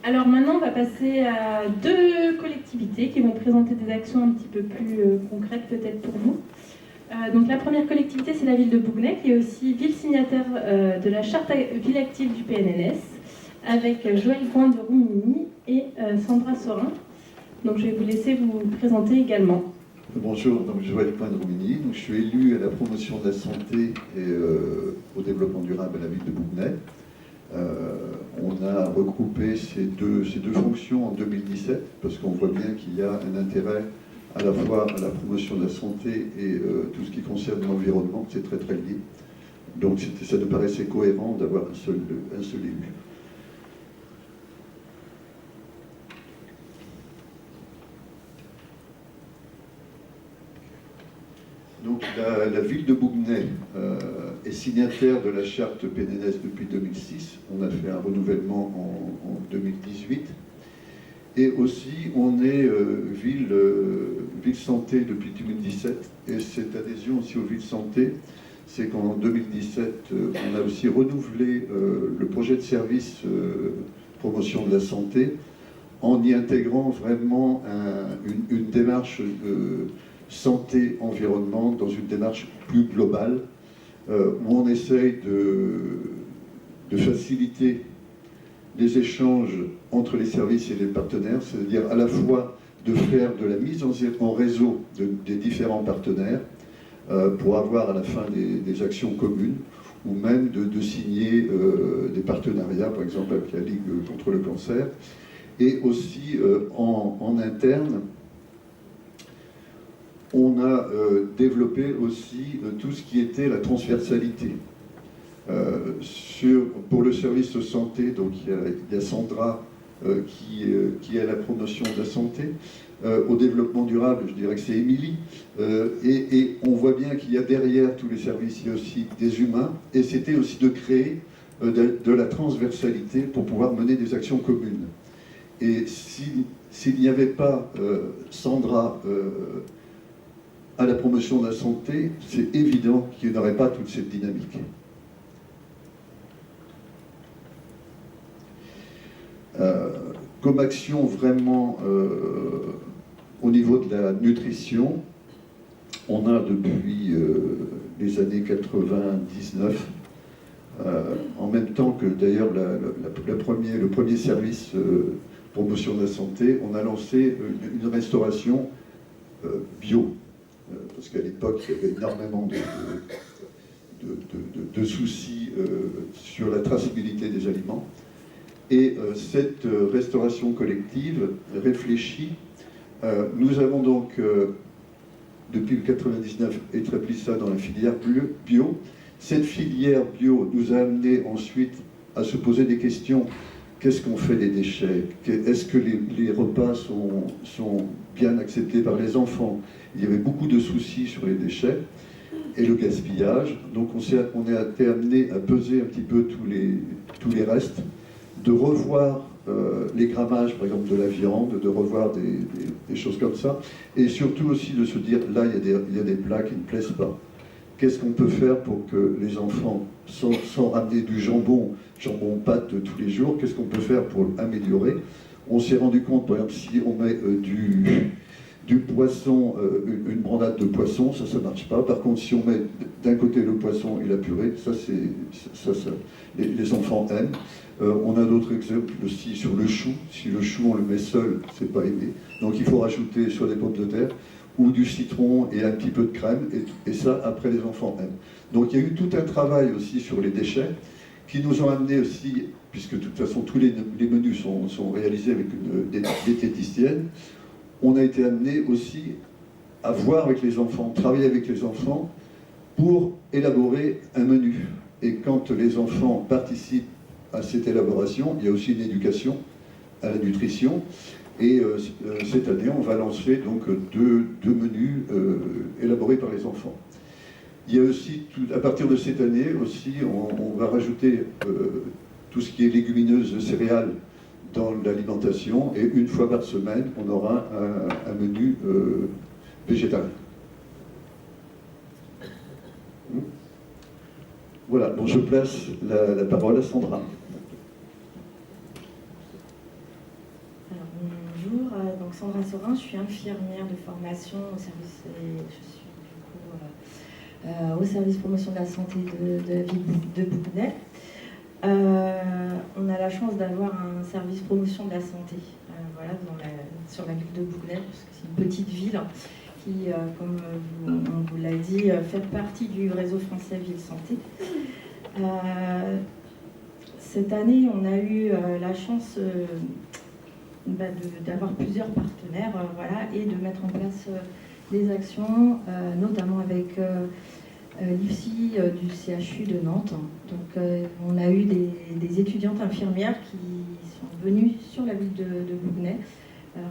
Alors maintenant, on va passer à 2 collectivités qui vont présenter des actions un petit peu plus concrètes peut-être pour vous. Donc la première collectivité, c'est la ville de Bougnay, qui est aussi ville signataire de la charte ville active du PNNS, avec Joël Coin de Roumigny et Sandra Sorin. Donc je vais vous laisser vous présenter également. Bonjour, donc Joël Coin de Roumigny. Donc, je suis élu à la promotion de la santé et au développement durable à la ville de Bougnay. On a regroupé ces deux fonctions en 2017 parce qu'on voit bien qu'il y a un intérêt à la fois à la promotion de la santé et tout ce qui concerne l'environnement, c'est très très lié. Donc ça nous paraissait cohérent d'avoir un seul élu. Donc la ville de Bougnay est signataire de la charte PNNS depuis 2006. On a fait un renouvellement en 2018. Et aussi, on est ville santé depuis 2017. Et cette adhésion aussi aux villes santé, c'est qu'en 2017, on a aussi renouvelé le projet de service promotion de la santé en y intégrant vraiment une démarche santé-environnement dans une démarche plus globale où on essaye de faciliter les échanges entre les services et les partenaires, c'est-à-dire à la fois de faire de la mise en réseau des différents partenaires pour avoir à la fin des actions communes ou même de signer des partenariats, par exemple avec la Ligue contre le cancer, et aussi en interne. On a développé aussi tout ce qui était la transversalité. Pour le service de santé, donc il y a Sandra qui est à la promotion de la santé. Au développement durable, je dirais que c'est Émilie. Et on voit bien qu'il y a derrière tous les services, il y a aussi des humains. Et c'était aussi de créer de la transversalité pour pouvoir mener des actions communes. Et s'il n'y avait pas Sandra à la promotion de la santé, c'est évident qu'il n'y aurait pas toute cette dynamique. Comme action vraiment au niveau de la nutrition, on a depuis les années 99, en même temps que d'ailleurs le premier service promotion de la santé, on a lancé une restauration bio. Parce qu'à l'époque, il y avait énormément de soucis sur la traçabilité des aliments. Et cette restauration collective réfléchie, nous avons donc, depuis le 99, établi ça dans la filière bio. Cette filière bio nous a amené ensuite à se poser des questions. Qu'est-ce qu'on fait des déchets? Est-ce que les repas sont bien acceptés par les enfants? Il y avait beaucoup de soucis sur les déchets et le gaspillage. Donc on a été amené à peser un petit peu tous les restes, de revoir les grammages, par exemple, de la viande, de revoir des choses comme ça, et surtout aussi de se dire, là, il y a des plats qui ne plaisent pas. Qu'est-ce qu'on peut faire pour que les enfants, sans ramener du jambon pâte tous les jours, qu'est-ce qu'on peut faire pour l'améliorer? On s'est rendu compte, par exemple, si on met du poisson, une brandade de poisson, ça ne marche pas. Par contre, si on met d'un côté le poisson et la purée, les enfants aiment. On a d'autres exemples aussi sur le chou. Si le chou, on le met seul, c'est pas aimé. Donc il faut rajouter sur des pommes de terre ou du citron et un petit peu de crème, et ça, après, les enfants aiment. Donc il y a eu tout un travail aussi sur les déchets, qui nous ont amené aussi, puisque de toute façon tous les menus sont réalisés avec une diététicienne, on a été amené aussi à voir avec les enfants, travailler avec les enfants pour élaborer un menu. Et quand les enfants participent à cette élaboration, il y a aussi une éducation à la nutrition. Et cette année, on va lancer donc deux menus élaborés par les enfants. Il y a aussi, à partir de cette année aussi, on va rajouter tout ce qui est légumineuses, céréales dans l'alimentation, et une fois par semaine, on aura un menu végétarien. Voilà, donc je place la parole à Sandra. Alors, bonjour, donc Sandra Sorin, je suis infirmière de formation au service, et je suis du coup au service promotion de la santé de la ville de Bougnay. On a la chance d'avoir un service promotion de la santé voilà, sur la ville de Bougnay, parce que c'est une petite ville qui, comme on vous l'a dit, fait partie du réseau français Ville Santé. Cette année, on a eu la chance d'avoir plusieurs partenaires voilà, et de mettre en place des actions, notamment avec l'IFSI du CHU de Nantes. Donc, on a eu des étudiantes infirmières qui sont venues sur la ville de Bougnay,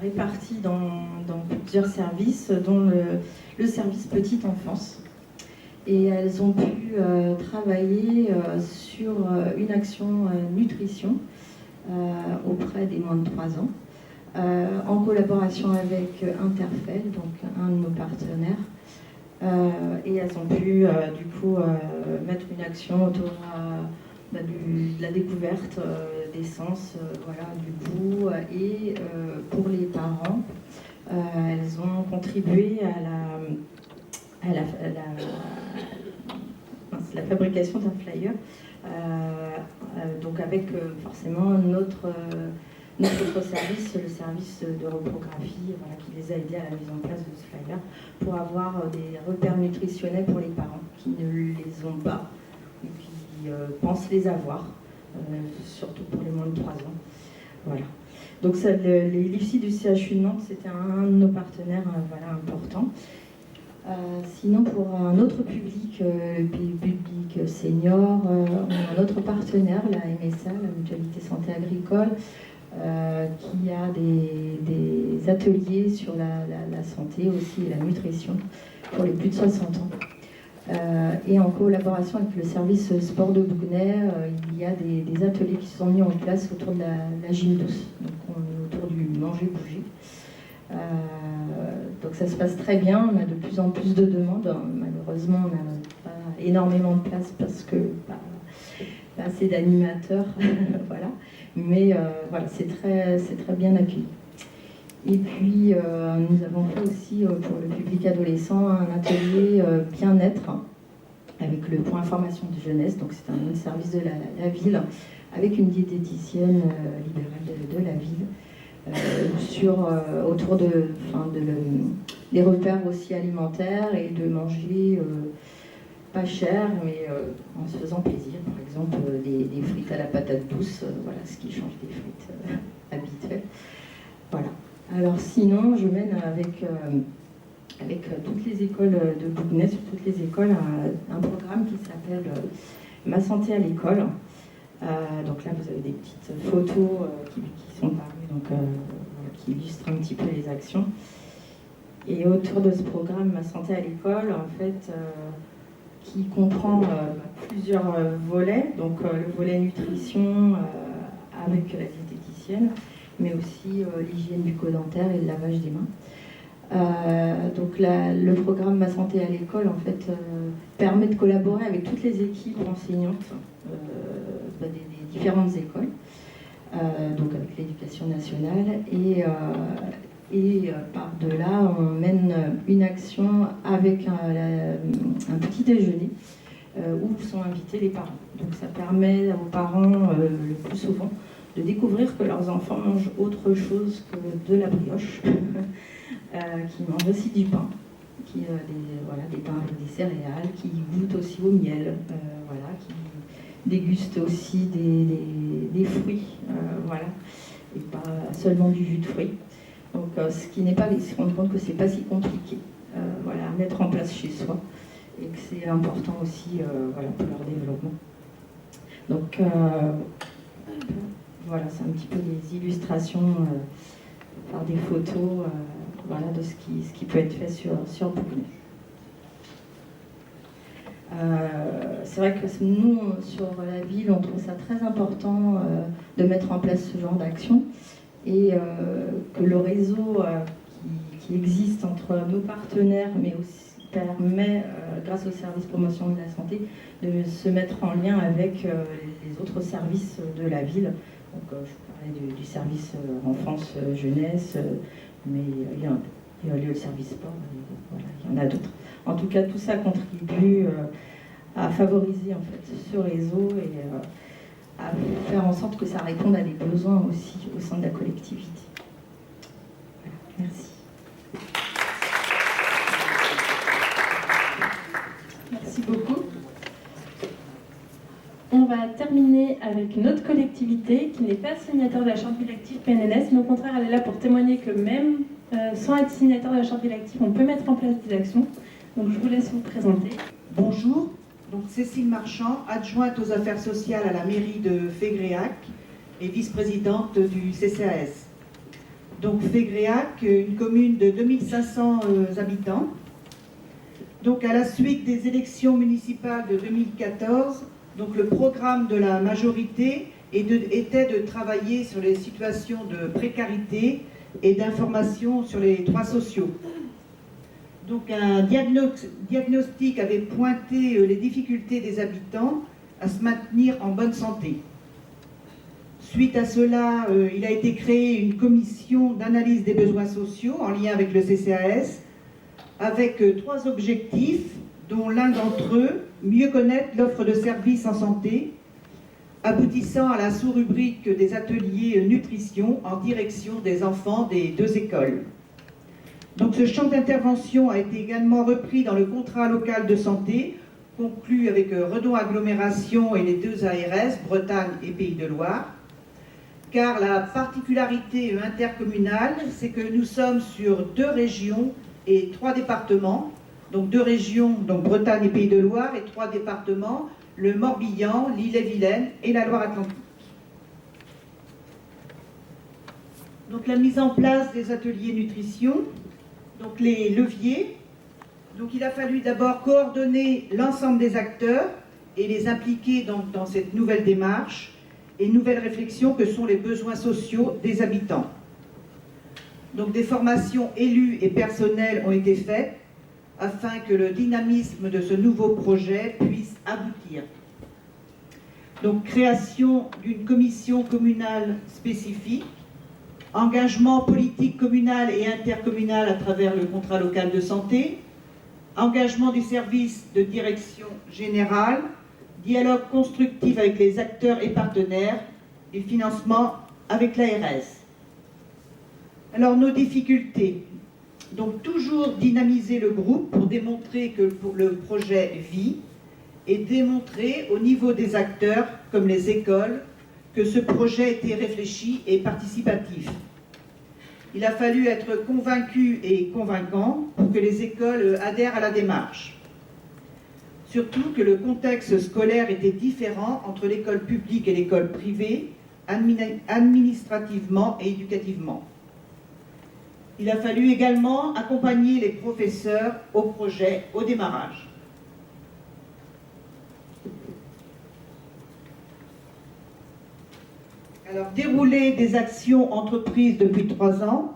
réparties dans plusieurs services, dont le service petite enfance. Et elles ont pu travailler sur une action nutrition auprès des moins de 3 ans, en collaboration avec Interfel, donc un de nos partenaires. Et elles ont pu du coup mettre une action autour de la découverte des sens, voilà, du goût, et pour les parents, elles ont contribué à la fabrication d'un flyer, donc avec forcément notre service, le service de reprographie, voilà, qui les a aidés à la mise en place de ce flyer pour avoir des repères nutritionnels pour les parents qui ne les ont pas ou qui pensent les avoir, surtout pour les moins de 3 ans. Voilà. Donc l'IFSI du CHU de Nantes, c'était un de nos partenaires voilà, importants. Sinon, pour un autre public, le public senior, on a notre partenaire, la MSA, la Mutualité Santé Agricole, qui a des ateliers sur la santé aussi et la nutrition pour les plus de 60 ans. Et en collaboration avec le service sport de Bougnay, il y a des ateliers qui se sont mis en place autour de la gym douce. Donc on est autour du manger-bouger. Donc ça se passe très bien, on a de plus en plus de demandes. Malheureusement, on n'a pas énormément de place parce que pas assez d'animateurs, voilà. Mais voilà, c'est très bien accueilli. Et puis nous avons fait aussi pour le public adolescent un atelier bien-être avec le point information de jeunesse, donc c'est un service de la ville avec une diététicienne libérale de la ville. Autour des repères aussi alimentaires et de manger pas cher, mais en se faisant plaisir. Par exemple, des frites à la patate douce, voilà ce qui change des frites habituelles. Voilà. Alors sinon, je mène avec toutes les écoles de Bougnay, sur toutes les écoles, un programme qui s'appelle Ma santé à l'école. Donc là, vous avez des petites photos qui sont parues, donc, qui illustrent un petit peu les actions. Et autour de ce programme Ma santé à l'école, en fait, qui comprend plusieurs volets, donc le volet nutrition avec la diététicienne, mais aussi l'hygiène bucco-dentaire et le lavage des mains. Donc le programme Ma santé à l'école, en fait, permet de collaborer avec toutes les équipes enseignantes des différentes écoles, donc avec l'éducation nationale, et par-delà, on mène une action avec un petit déjeuner où sont invités les parents. Donc ça permet aux parents, le plus souvent, de découvrir que leurs enfants mangent autre chose que de la brioche, qu'ils mangent aussi du pain, des pains avec des céréales, qui goûtent aussi au miel, qui dégustent aussi des fruits, et pas seulement du jus de fruits. Donc, ce qui n'est pas, ils se rendent compte que c'est pas si compliqué, à mettre en place chez soi, et que c'est important aussi, pour leur développement. Donc, voilà, c'est un petit peu des illustrations par des photos, de ce qui peut être fait sur Bougnay. C'est vrai que nous, sur la ville, on trouve ça très important de mettre en place ce genre d'action, et que le réseau qui existe entre nos partenaires, mais aussi permet, grâce au service promotion de la santé, de se mettre en lien avec les autres services de la ville. Donc, je parlais du service enfance-jeunesse, mais il y a lieu de service sport, voilà, il y en a d'autres. En tout cas, tout ça contribue à favoriser en fait ce réseau et à faire en sorte que ça réponde à des besoins aussi au sein de la collectivité. Voilà, merci. Merci beaucoup. On va terminer avec une autre collectivité qui n'est pas signataire de la charte ville-active PNLS, mais au contraire, elle est là pour témoigner que même sans être signataire de la charte ville-active, on peut mettre en place des actions. Donc je vous laisse vous présenter. Bonjour, donc Cécile Marchand, adjointe aux affaires sociales à la mairie de Fégréac et vice-présidente du CCAS. Donc Fégréac, une commune de 2500 habitants. Donc à la suite des élections municipales de 2014, donc le programme de la majorité était de travailler sur les situations de précarité et d'information sur les droits sociaux. Donc un diagnostic avait pointé les difficultés des habitants à se maintenir en bonne santé. Suite à cela, il a été créé une commission d'analyse des besoins sociaux en lien avec le CCAS, avec 3 objectifs, dont l'un d'entre eux, mieux connaître l'offre de services en santé, aboutissant à la sous-rubrique des ateliers nutrition en direction des enfants des 2 écoles. Donc ce champ d'intervention a été également repris dans le contrat local de santé, conclu avec Redon Agglomération et les 2 ARS, Bretagne et Pays de Loire, car la particularité intercommunale, c'est que nous sommes sur 2 régions et 3 départements, donc 2 régions, donc Bretagne et Pays de Loire, et 3 départements, le Morbihan, l'Ille-et-Vilaine et la Loire-Atlantique. Donc la mise en place des ateliers nutrition, donc les leviers. Donc il a fallu d'abord coordonner l'ensemble des acteurs et les impliquer dans cette nouvelle démarche et nouvelle réflexion que sont les besoins sociaux des habitants. Donc des formations élus et personnels ont été faites afin que le dynamisme de ce nouveau projet puisse aboutir. Donc création d'une commission communale spécifique, engagement politique communal et intercommunal à travers le contrat local de santé, engagement du service de direction générale, dialogue constructif avec les acteurs et partenaires et financement avec l'ARS. Alors nos difficultés, donc toujours dynamiser le groupe pour démontrer que le projet vit et démontrer au niveau des acteurs comme les écoles que ce projet était réfléchi et participatif. Il a fallu être convaincu et convaincant pour que les écoles adhèrent à la démarche. Surtout que le contexte scolaire était différent entre l'école publique et l'école privée, administrativement et éducativement. Il a fallu également accompagner les professeurs au projet au démarrage. Alors, dérouler des actions entreprises depuis 3 ans.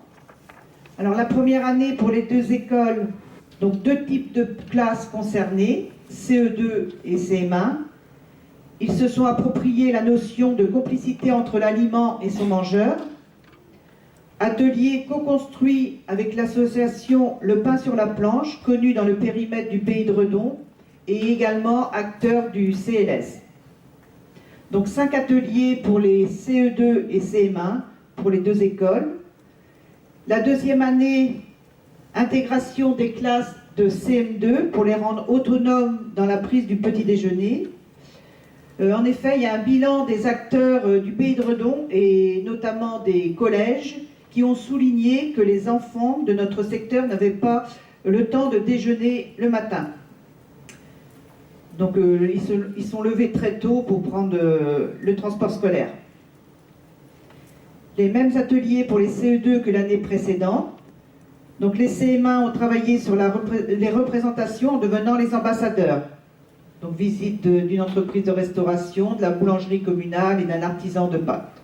Alors, la première année pour les 2 écoles, donc 2 types de classes concernées, CE2 et CM1. Ils se sont appropriés la notion de complicité entre l'aliment et son mangeur. Atelier co-construit avec l'association Le Pain sur la Planche, connue dans le périmètre du Pays de Redon, et également acteur du CLS. Donc 5 ateliers pour les CE2 et CM1, pour les 2 écoles. La deuxième année, intégration des classes de CM2 pour les rendre autonomes dans la prise du petit déjeuner. En effet, il y a un bilan des acteurs du Pays de Redon et notamment des collèges qui ont souligné que les enfants de notre secteur n'avaient pas le temps de déjeuner le matin. Donc ils sont levés très tôt pour prendre le transport scolaire. Les mêmes ateliers pour les CE2 que l'année précédente. Donc les CM1 ont travaillé sur les représentations en devenant les ambassadeurs. Donc visite d'une entreprise de restauration, de la boulangerie communale et d'un artisan de pâtes.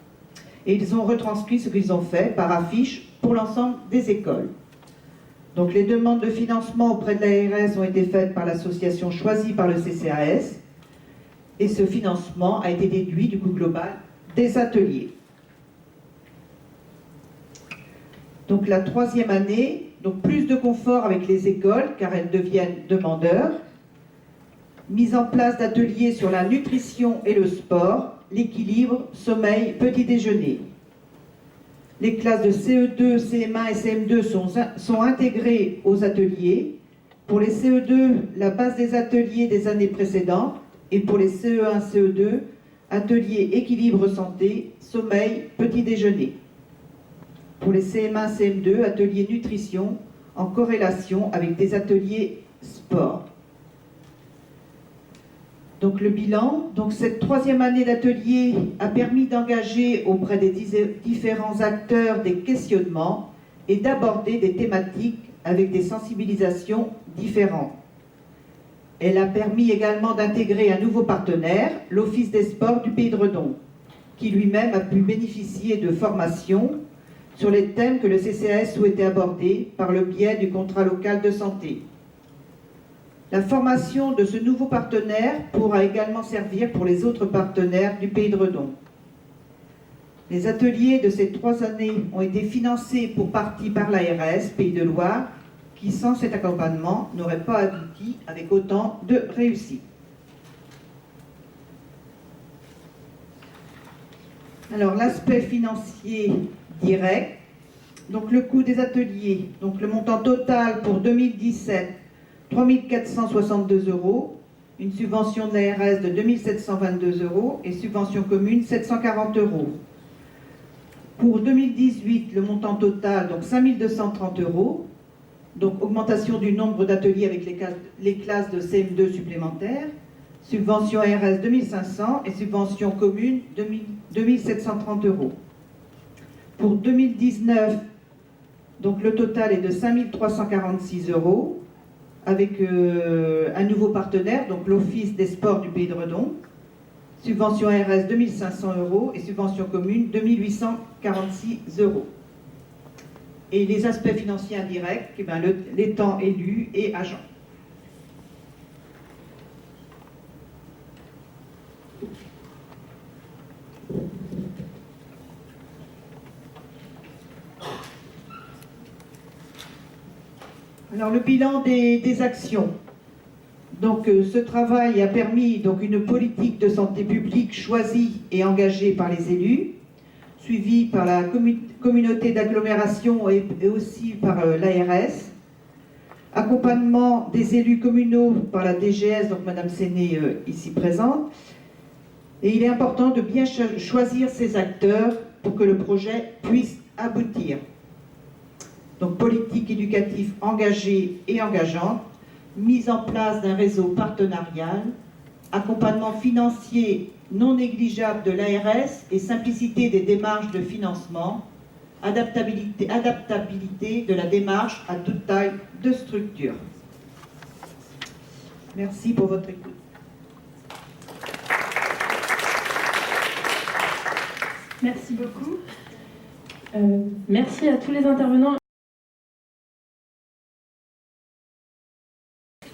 Et ils ont retranscrit ce qu'ils ont fait par affiche pour l'ensemble des écoles. Donc les demandes de financement auprès de l'ARS ont été faites par l'association choisie par le CCAS et ce financement a été déduit du coût global des ateliers. Donc la troisième année, Donc plus de confort avec les écoles, car elles deviennent demandeurs. Mise en place d'ateliers sur la nutrition et le sport, l'équilibre, sommeil, petit déjeuner. Les classes de CE2, CM1 et CM2 sont intégrées aux ateliers. Pour les CE2, la base des ateliers des années précédentes. Et pour les CE1, CE2, ateliers équilibre santé, sommeil, petit déjeuner. Pour les CM1, CM2, ateliers nutrition en corrélation avec des ateliers sport. Donc le bilan, donc cette troisième année d'atelier a permis d'engager auprès des différents acteurs des questionnements et d'aborder des thématiques avec des sensibilisations différentes. Elle a permis également d'intégrer un nouveau partenaire, l'Office des sports du Pays de Redon, qui lui-même a pu bénéficier de formations sur les thèmes que le CCAS souhaitait aborder par le biais du contrat local de santé. La formation de ce nouveau partenaire pourra également servir pour les autres partenaires du Pays de Redon. Les ateliers de ces 3 années ont été financés pour partie par l'ARS Pays de Loire, qui sans cet accompagnement n'aurait pas abouti avec autant de réussite. Alors l'aspect financier direct, donc le coût des ateliers, donc le montant total pour 2017, 3 462 €, une subvention de l'ARS de 2 722 € et subvention commune 740 €. Pour 2018, le montant total, donc 5 230 €, donc augmentation du nombre d'ateliers avec les classes de CM2 supplémentaires, subvention ARS 2500 et subvention commune 2730 €. Pour 2019, donc le total est de 5 346 € avec un nouveau partenaire, donc l'Office des sports du Pays de Redon, subvention ARS 2500 € et subvention commune 2846 €. Et les aspects financiers indirects, eh bien, les temps élus et agents. Alors le bilan des actions. Donc ce travail a permis donc une politique de santé publique choisie et engagée par les élus, suivie par la communauté d'agglomération et aussi par l'ARS, accompagnement des élus communaux par la DGS, donc Madame Séné ici présente, et il est important de bien choisir ces acteurs pour que le projet puisse aboutir. Donc politique éducative engagée et engageante, mise en place d'un réseau partenarial, accompagnement financier non négligeable de l'ARS et simplicité des démarches de financement, adaptabilité de la démarche à toute taille de structure. Merci pour votre écoute. Merci beaucoup. Merci à tous les intervenants.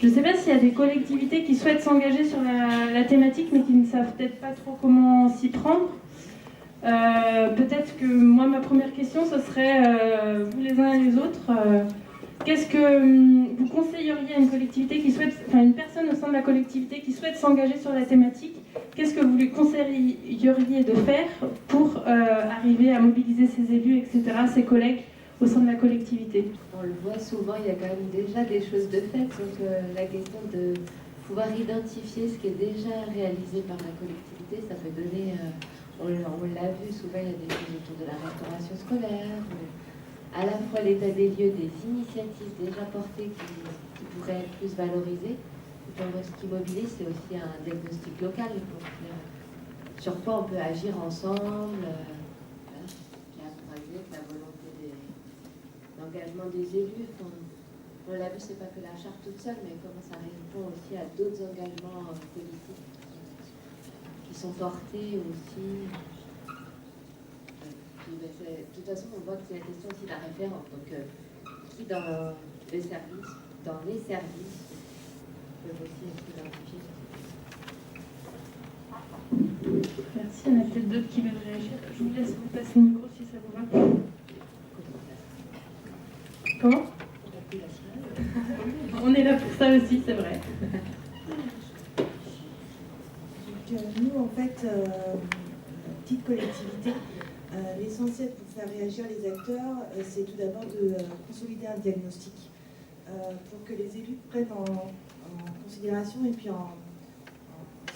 Je ne sais pas s'il y a des collectivités qui souhaitent s'engager sur la thématique, mais qui ne savent peut-être pas trop comment s'y prendre. Peut-être que moi, ma première question, ce serait, vous les uns et les autres, qu'est-ce que vous conseilleriez à une collectivité qui souhaite, enfin une personne au sein de la collectivité qui souhaite s'engager sur la thématique, qu'est-ce que vous lui conseilleriez de faire pour arriver à mobiliser ses élus, etc., ses collègues au sein de la collectivité? On le voit souvent, il y a quand même déjà des choses de faites, donc la question de pouvoir identifier ce qui est déjà réalisé par la collectivité, ça peut donner, on l'a vu souvent, il y a des choses autour de la restauration scolaire, à la fois l'état des lieux, des initiatives déjà portées qui pourraient être plus valorisées. Et puis ce qui mobilise, c'est aussi un diagnostic local pour dire sur quoi on peut agir ensemble. Par exemple, la volonté l'engagement des élus. On l'a vu, c'est pas que la charte toute seule, mais comment ça répond aussi à d'autres engagements politiques qui sont portés aussi. Puis, de toute façon, on voit que c'est la question aussi de la référence. Donc, qui dans les services, peuvent aussi être identifiés. Merci. Il y en a peut-être d'autres qui veulent réagir. Je vous laisse vous passer le micro si ça vous va. Comment ? ça aussi, c'est vrai. Donc, nous, en fait, petite collectivité, l'essentiel pour faire réagir les acteurs, c'est tout d'abord de consolider un diagnostic pour que les élus prennent en considération et puis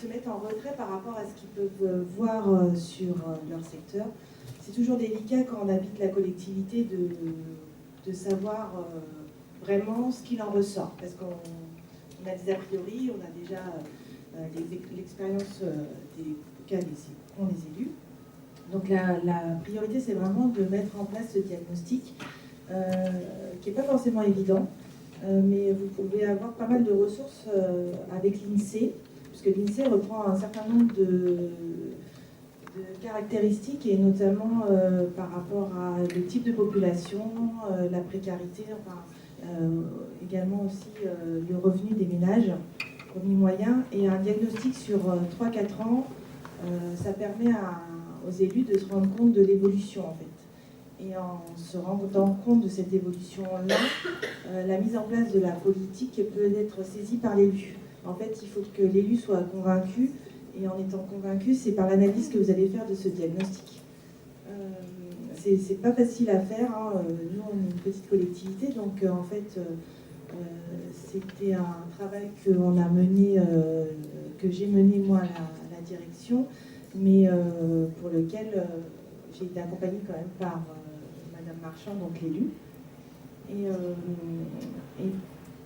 se mettent en retrait par rapport à ce qu'ils peuvent voir sur leur secteur. C'est toujours délicat quand on habite la collectivité de savoir vraiment ce qu'il en ressort, parce qu'on a des a priori, on a déjà l'expérience qu'ont les élus. Donc la priorité, c'est vraiment de mettre en place ce diagnostic qui n'est pas forcément évident, mais vous pouvez avoir pas mal de ressources avec l'INSEE, puisque l'INSEE reprend un certain nombre de caractéristiques, et notamment par rapport à le type de population, la précarité, enfin, également aussi le revenu des ménages, revenu moyen, et un diagnostic sur 3-4 ans, ça permet aux élus de se rendre compte de l'évolution en fait. Et en se rendant compte de cette évolution-là, la mise en place de la politique peut être saisie par l'élu. En fait, il faut que l'élu soit convaincu, et en étant convaincu, c'est par l'analyse que vous allez faire de ce diagnostic. C'est pas facile à faire, hein. Nous, on est une petite collectivité, donc en fait, c'était un travail qu'on a mené, que j'ai mené moi à la direction, mais pour lequel j'ai été accompagnée quand même par Madame Marchand, donc l'élu. Et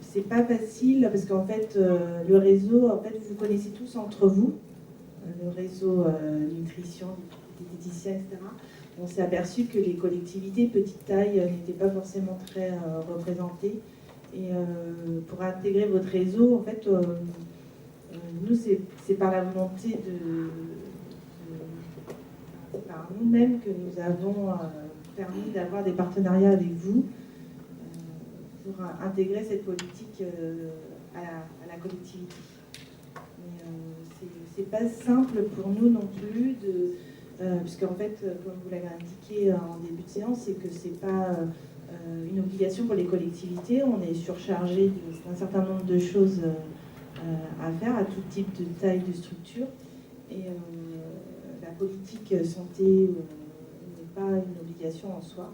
c'est pas facile parce qu'en fait, le réseau, en fait, vous connaissez tous entre vous, le réseau nutrition, diététiciens, etc. On s'est aperçu que les collectivités petite taille n'étaient pas forcément très représentées. Et pour intégrer votre réseau, en fait, nous, c'est par la volonté par nous-mêmes que nous avons permis d'avoir des partenariats avec vous pour intégrer cette politique à la collectivité. Mais c'est pas simple pour nous non plus, puisqu'en fait, comme vous l'avez indiqué en début de séance, c'est que c'est pas une obligation pour les collectivités. On est surchargé d'un certain nombre de choses à faire, à tout type de taille de structure. Et la politique santé n'est pas une obligation en soi.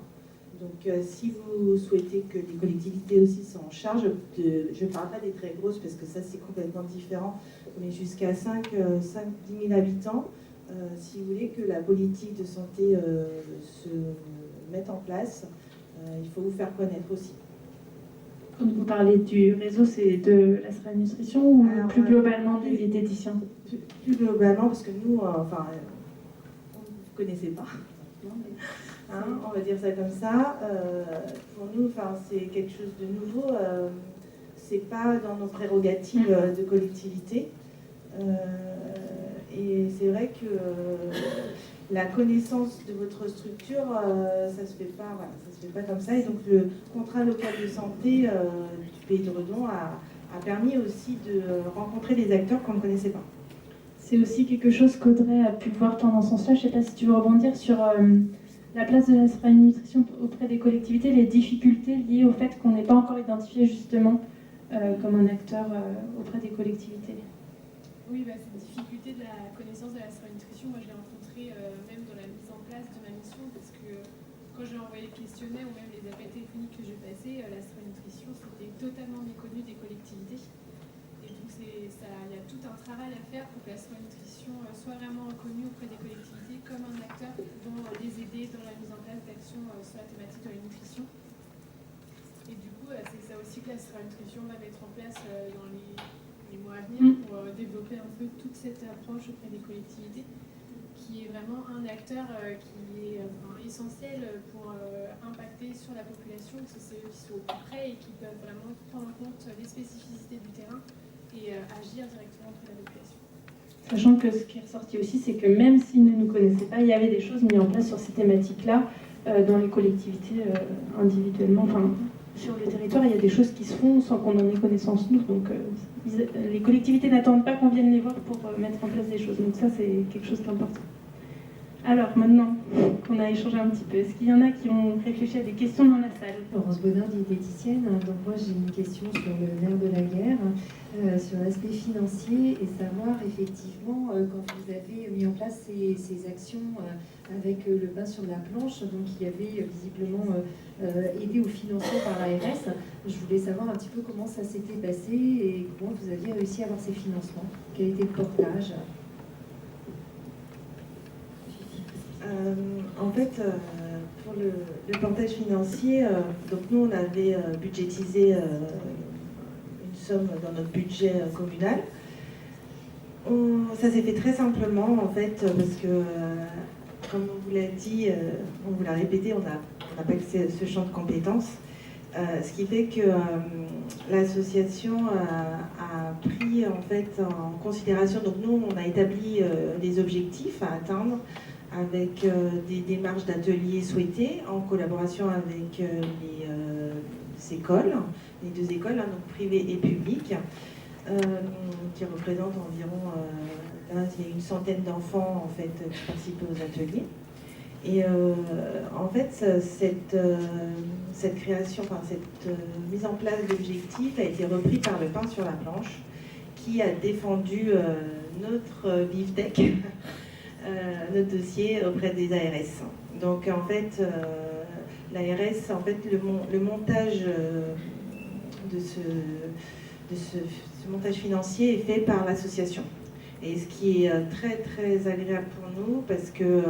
Donc si vous souhaitez que les collectivités aussi s'en chargent, je ne parle pas des très grosses parce que ça c'est complètement différent, mais jusqu'à 5-10 000 habitants, si vous voulez que la politique de santé se mette en place, il faut vous faire connaître aussi. Quand vous parlez du réseau, c'est de la Sera Nutrition ou plus globalement des diététiciens? Plus globalement, parce que nous, enfin, on ne vous connaissait pas. Hein, on va dire ça comme ça. Pour nous, enfin, c'est quelque chose de nouveau. C'est pas dans nos prérogatives de collectivité. Et c'est vrai que la connaissance de votre structure, ça se fait pas, voilà, ça se fait pas comme ça. Et donc le contrat local de santé du Pays de Redon a permis aussi de rencontrer des acteurs qu'on ne connaissait pas. C'est aussi quelque chose qu'Audrey a pu voir pendant son stage. Je ne sais pas si tu veux rebondir sur la place de la Sera Nutrition auprès des collectivités, les difficultés liées au fait qu'on n'est pas encore identifié justement comme un acteur auprès des collectivités. Oui, cette difficulté de la connaissance de la Sera Nutrition, moi je l'ai rencontrée même dans la mise en place de ma mission, parce que quand j'ai envoyé le questionnaire ou même les appels téléphoniques que je passais, la Sera Nutrition c'était totalement méconnu des collectivités. Et donc il y a tout un travail à faire pour que la Sera Nutrition soit vraiment reconnue auprès des collectivités comme un acteur pouvant les aider dans la mise en place d'actions sur la thématique de la nutrition. Et du coup, c'est ça aussi que la Sera Nutrition va mettre en place dans les mois à venir pour développer un peu toute cette approche auprès des collectivités, qui est vraiment un acteur qui est essentiel pour impacter sur la population, parce que c'est eux qui sont au plus près et qui peuvent vraiment prendre en compte les spécificités du terrain et agir directement auprès de la population. Sachant que ce qui est ressorti aussi, c'est que même s'ils ne nous connaissaient pas, il y avait des choses mises en place sur ces thématiques-là dans les collectivités individuellement. Enfin, sur le territoire, il y a des choses qui se font sans qu'on en ait connaissance nous. Donc les collectivités n'attendent pas qu'on vienne les voir pour mettre en place des choses. Donc ça, c'est quelque chose d'important. Alors maintenant qu'on a échangé un petit peu, est-ce qu'il y en a qui ont réfléchi à des questions dans la salle? Laurence Baudin, diététicienne. Donc moi j'ai une question sur le nerf de la guerre, sur l'aspect financier et savoir effectivement quand vous avez mis en place ces actions avec le pain sur la planche, donc il y avait visiblement aidé au financement par l'ARS. Je voulais savoir un petit peu comment ça s'était passé et comment vous aviez réussi à avoir ces financements. Quel était le portage? En fait, pour le portage financier, donc nous on avait budgétisé une somme dans notre budget communal. Ça s'est fait très simplement en fait parce que, comme on vous l'a dit, on vous l'a répété, on n'a pas que ce champ de compétences. Ce qui fait que l'association a pris en fait en considération, donc nous on a établi les objectifs à atteindre avec des démarches d'ateliers souhaitées en collaboration avec les écoles, les deux écoles, hein, donc privées et publiques, qui représentent environ, là il y a une centaine d'enfants en fait qui participent aux ateliers. Et en fait cette création, enfin cette mise en place d'objectifs a été repris par le pain sur la planche, qui a défendu notre BIFTEC. Notre dossier auprès des ARS. Donc en fait, l'ARS, en fait, le montage de ce montage financier est fait par l'association. Et ce qui est très très agréable pour nous, parce que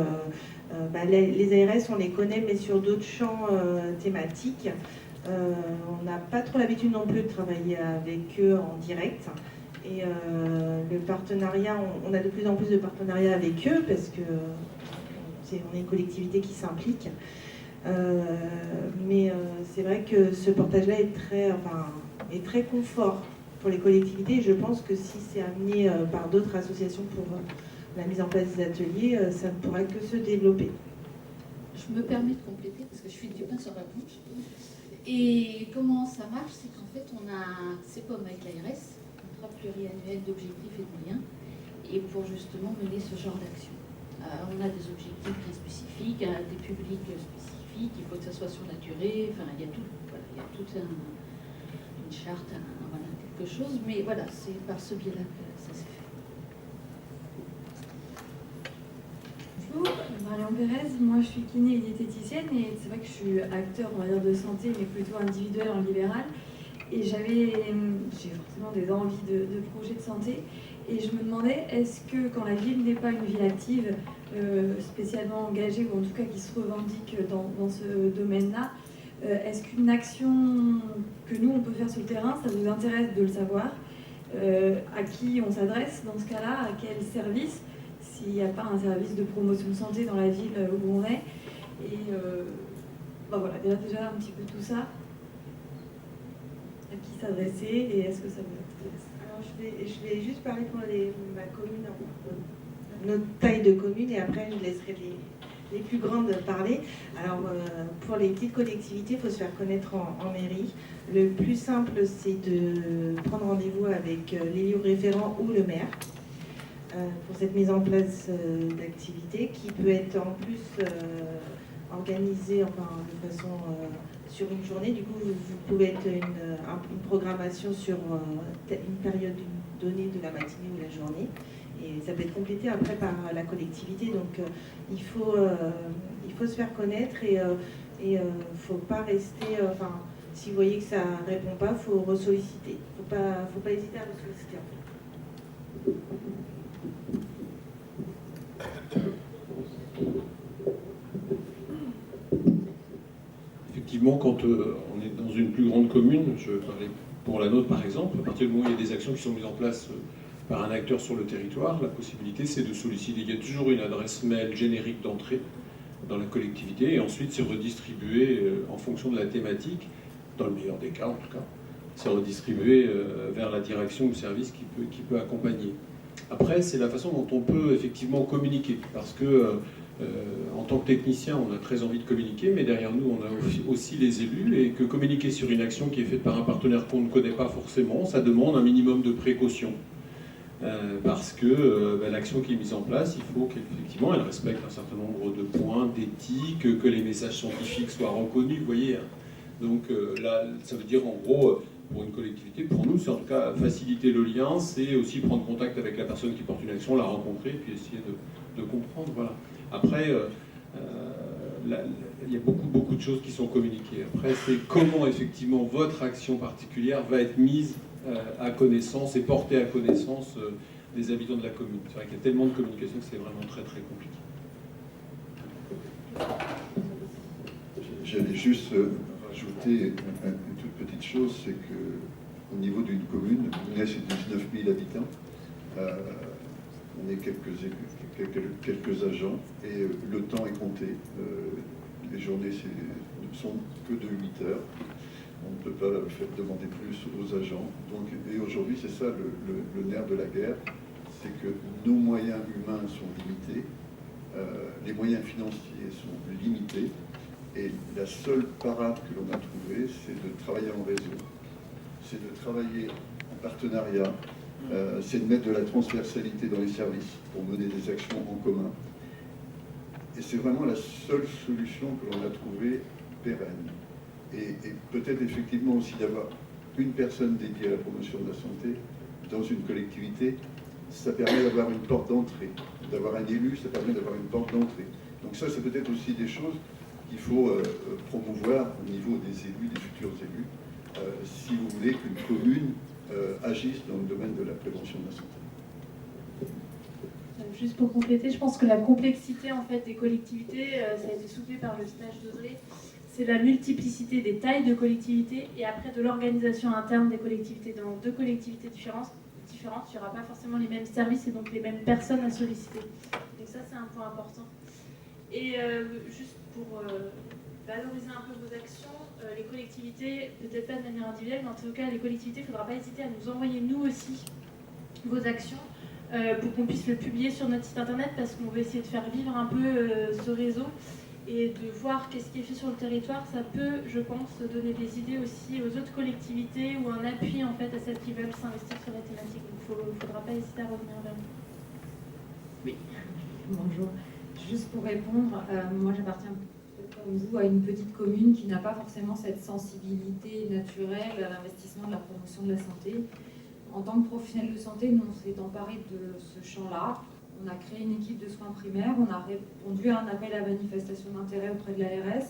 les ARS, on les connaît, mais sur d'autres champs thématiques. On n'a pas trop l'habitude non plus de travailler avec eux en direct. Et le partenariat, on a de plus en plus de partenariats avec eux parce que on est une collectivité qui s'implique. Mais c'est vrai que ce portage-là est très confort pour les collectivités. Et je pense que si c'est amené par d'autres associations pour la mise en place des ateliers, ça ne pourra que se développer. Je me permets de compléter parce que je suis du pain sur la planche. Et comment ça marche, c'est qu'en fait, on a CEPOM avec l'ARS, pluriannuel d'objectifs et de moyens, et pour justement mener ce genre d'action. On a des objectifs bien spécifiques, des publics spécifiques, il faut que ça soit sur la durée, enfin il y a tout, voilà, il y a toute une charte, voilà, quelque chose, mais voilà, c'est par ce biais-là que ça s'est fait. Bonjour, Marion Pérez, moi je suis kiné et diététicienne et c'est vrai que je suis acteur, on va dire, de santé, mais plutôt individuel en libéral. Et j'ai forcément des envies de projets de santé. Et je me demandais, est-ce que quand la ville n'est pas une ville active, spécialement engagée, ou en tout cas qui se revendique dans ce domaine-là, est-ce qu'une action que nous, on peut faire sur le terrain, ça vous intéresse de le savoir? À qui on s'adresse dans ce cas-là? À quel service? S'il n'y a pas un service de promotion de santé dans la ville où on est. Et voilà, déjà un petit peu tout ça. À qui s'adresser et est-ce que ça vous intéresse? Alors je vais juste parler pour ma commune, notre taille de commune, et après je laisserai les plus grandes parler. Alors pour les petites collectivités, il faut se faire connaître en mairie. Le plus simple, c'est de prendre rendez-vous avec l'élu référent ou le maire pour cette mise en place d'activité qui peut être en plus organisée de façon sur une journée. Du coup, vous pouvez être une programmation sur une période donnée de la matinée ou la journée. Et ça peut être complété après par la collectivité. Donc, il faut se faire connaître et il ne faut pas rester... si vous voyez que ça ne répond pas, il faut ressolliciter. Il ne faut pas hésiter à ressolliciter. Effectivement, quand on est dans une plus grande commune, je parlais pour la nôtre par exemple, à partir du moment où il y a des actions qui sont mises en place par un acteur sur le territoire, la possibilité c'est de solliciter. Il y a toujours une adresse mail générique d'entrée dans la collectivité et ensuite c'est redistribué en fonction de la thématique, dans le meilleur des cas en tout cas, c'est redistribué vers la direction ou service qui peut accompagner. Après, c'est la façon dont on peut effectivement communiquer, parce que en tant que technicien, on a très envie de communiquer, mais derrière nous, on a aussi les élus, et que communiquer sur une action qui est faite par un partenaire qu'on ne connaît pas forcément, ça demande un minimum de précaution. parce que l'action qui est mise en place, il faut qu'effectivement elle respecte un certain nombre de points d'éthique, que les messages scientifiques soient reconnus, vous voyez. Donc là, ça veut dire en gros, pour une collectivité, pour nous, c'est en tout cas faciliter le lien, c'est aussi prendre contact avec la personne qui porte une action, la rencontrer, puis essayer de comprendre. Voilà. Après, il y a beaucoup de choses qui sont communiquées. Après, c'est comment effectivement votre action particulière va être mise à connaissance et portée à connaissance des habitants de la commune. C'est vrai qu'il y a tellement de communication que c'est vraiment très compliqué. J'allais juste rajouter une toute petite chose, c'est qu'au niveau d'une commune, Bounès c'est 19 000 habitants, on est quelques agents et le temps est compté. Les journées ne sont que de 8 heures. On ne peut pas demander plus aux agents. Donc, et aujourd'hui, c'est ça le nerf de la guerre, c'est que nos moyens humains sont limités, les moyens financiers sont limités, et la seule parade que l'on a trouvée, c'est de travailler en réseau, c'est de travailler en partenariat, c'est de mettre de la transversalité dans les services pour mener des actions en commun. Et c'est vraiment la seule solution que l'on a trouvée pérenne. Et peut-être effectivement aussi d'avoir une personne dédiée à la promotion de la santé dans une collectivité, ça permet d'avoir une porte d'entrée. D'avoir un élu, ça permet d'avoir une porte d'entrée. Donc ça, c'est peut-être aussi des choses qu'il faut promouvoir au niveau des élus, des futurs élus, si vous voulez qu'une commune agisse dans le domaine de la prévention de la santé. Juste pour compléter, je pense que la complexité en fait des collectivités, ça a été soulevé par le stage d'Audrey, c'est la multiplicité des tailles de collectivités et après de l'organisation interne des collectivités. Dans deux collectivités différentes, il n'y aura pas forcément les mêmes services et donc les mêmes personnes à solliciter. Donc ça, c'est un point important. Et juste pour valoriser un peu vos actions, les collectivités, peut-être pas de manière individuelle, mais en tout cas, les collectivités, il ne faudra pas hésiter à nous envoyer nous aussi vos actions pour qu'on puisse le publier sur notre site internet parce qu'on veut essayer de faire vivre un peu ce réseau et de voir qu'est-ce qui est fait sur le territoire. Ça peut, je pense, donner des idées aussi aux autres collectivités ou un appui en fait à celles qui veulent s'investir sur la thématique. Donc il ne faudra pas hésiter à revenir vers nous. Oui. Bonjour. Juste pour répondre, moi j'appartiens comme vous à une petite commune qui n'a pas forcément cette sensibilité naturelle à l'investissement de la promotion de la santé. En tant que professionnel de santé, nous on s'est emparé de ce champ-là. On a créé une équipe de soins primaires, on a répondu à un appel à manifestation d'intérêt auprès de l'ARS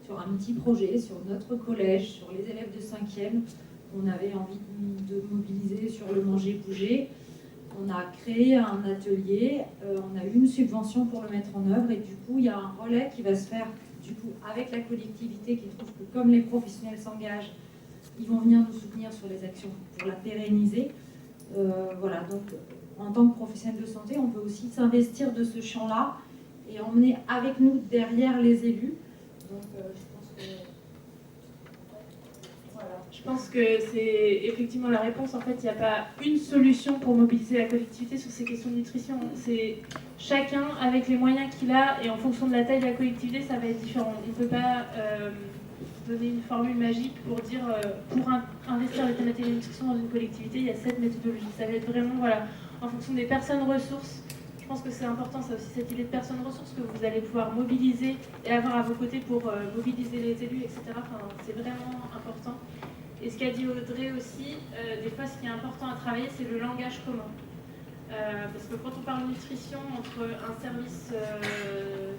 sur un petit projet, sur notre collège, sur les élèves de 5e. On avait envie de mobiliser sur le manger-bouger. On a créé un atelier, on a eu une subvention pour le mettre en œuvre et du coup il y a un relais qui va se faire du coup avec la collectivité qui trouve que comme les professionnels s'engagent, ils vont venir nous soutenir sur les actions pour la pérenniser. Voilà, donc en tant que professionnel de santé, on peut aussi s'investir de ce champ-là et emmener avec nous derrière les élus. Donc je pense que... Voilà. Je pense que c'est effectivement la réponse. En fait, il n'y a pas une solution pour mobiliser la collectivité sur ces questions de nutrition. C'est chacun avec les moyens qu'il a et en fonction de la taille de la collectivité, ça va être différent. On ne peut pas donner une formule magique pour dire pour investir les thématiques de nutrition dans une collectivité, il y a cette méthodologie. Ça va être vraiment voilà, en fonction des personnes ressources. Je pense que c'est important, ça aussi, cette idée de personnes ressources que vous allez pouvoir mobiliser et avoir à vos côtés pour mobiliser les élus, etc. Enfin, c'est vraiment important. Et ce qu'a dit Audrey aussi, des fois, ce qui est important à travailler, c'est le langage commun. Parce que quand on parle nutrition entre un service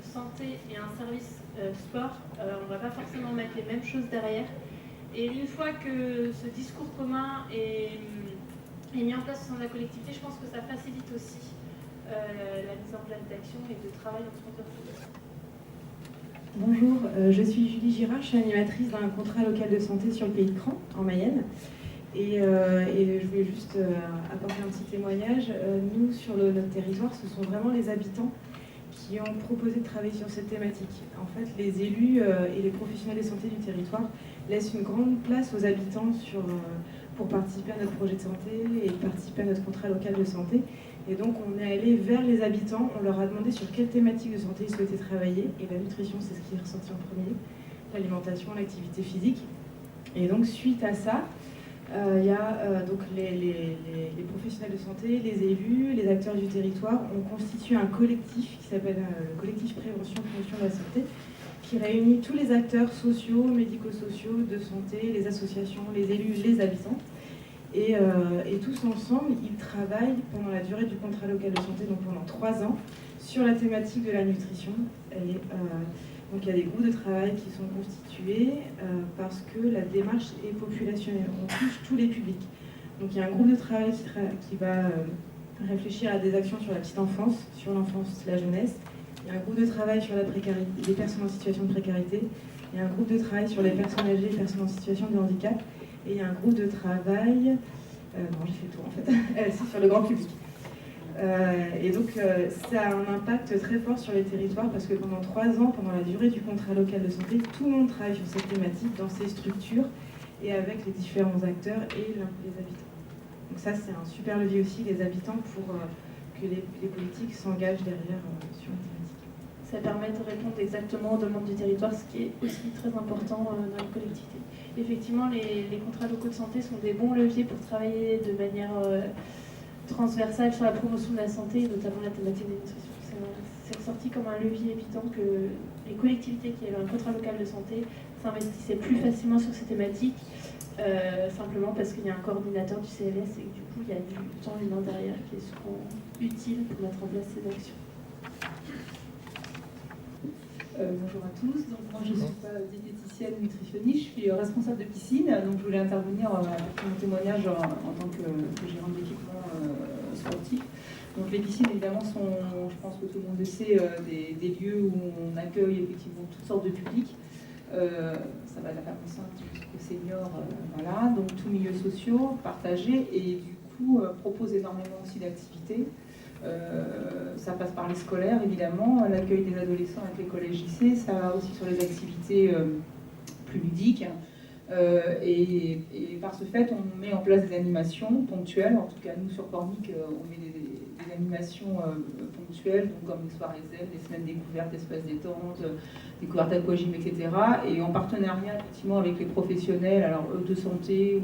santé et un service sport, on ne va pas forcément mettre les mêmes choses derrière. Et une fois que ce discours commun est mis en place au sein de la collectivité, je pense que ça facilite aussi la mise en place d'actions et de travail entre entreprises. Bonjour, je suis Julie Girard, je suis animatrice d'un contrat local de santé sur le Pays de Cran, en Mayenne. Et je voulais juste apporter un petit témoignage. Nous, sur notre territoire, ce sont vraiment les habitants qui ont proposé de travailler sur cette thématique. En fait, les élus et les professionnels de santé du territoire laissent une grande place aux habitants pour participer à notre projet de santé et participer à notre contrat local de santé. Et donc, on est allé vers les habitants, on leur a demandé sur quelle thématique de santé ils souhaitaient travailler. Et la nutrition, c'est ce qui est ressorti en premier, l'alimentation, l'activité physique. Et donc, suite à ça, Il y a donc les professionnels de santé, les élus, les acteurs du territoire. On constitue un collectif qui s'appelle le collectif Prévention Promotion de la Santé, qui réunit tous les acteurs sociaux, médico-sociaux, de santé, les associations, les élus, les habitants. Et tous ensemble, ils travaillent pendant la durée du contrat local de santé, donc pendant 3 ans, sur la thématique de la nutrition. Donc il y a des groupes de travail qui sont constitués parce que la démarche est populationnelle, on touche tous les publics. Donc il y a un groupe de travail qui va réfléchir à des actions sur la petite enfance, sur l'enfance, la jeunesse. Il y a un groupe de travail sur la précarité, les personnes en situation de précarité. Il y a un groupe de travail sur les personnes âgées, les personnes en situation de handicap. Et il y a un groupe de travail, j'ai fait le tour en fait, c'est sur le grand public. Et donc ça a un impact très fort sur les territoires parce que pendant 3 ans, pendant la durée du contrat local de santé, tout le monde travaille sur cette thématique dans ces structures et avec les différents acteurs et les habitants. Donc ça c'est un super levier aussi, les habitants, pour que les politiques s'engagent derrière sur la thématique. Ça permet de répondre exactement aux demandes du territoire, ce qui est aussi très important dans les collectivités. Effectivement, les contrats locaux de santé sont des bons leviers pour travailler de manière transversale sur la promotion de la santé, et notamment la thématique des nutritions. C'est ressorti comme un levier évident que les collectivités qui avaient un contrat local de santé s'investissaient plus facilement sur ces thématiques, simplement parce qu'il y a un coordinateur du CLS et que du coup il y a du temps humain derrière qui est souvent utile pour mettre en place ces actions. Bonjour à tous, donc moi je ne suis pas diététicienne nutritionniste, je suis responsable de piscine, donc je voulais intervenir avec mon témoignage en tant que gérant d'équipement sportif. Donc les piscines évidemment sont, je pense que tout le monde le sait, des lieux où on accueille effectivement toutes sortes de publics. Ça va de la femme enceinte jusqu'aux seniors, voilà, donc tous milieux sociaux, partagés, et du coup propose énormément aussi d'activités. Ça passe par les scolaires évidemment, l'accueil des adolescents avec les collèges-lycées, ça va aussi sur les activités plus ludiques. Et par ce fait, on met en place des animations ponctuelles. En tout cas, nous sur Pornic, on met des animations ponctuelles, donc comme les soirées zen, les semaines découvertes, espaces détente, découvertes aquagym, etc. Et en partenariat effectivement avec les professionnels, alors eux de santé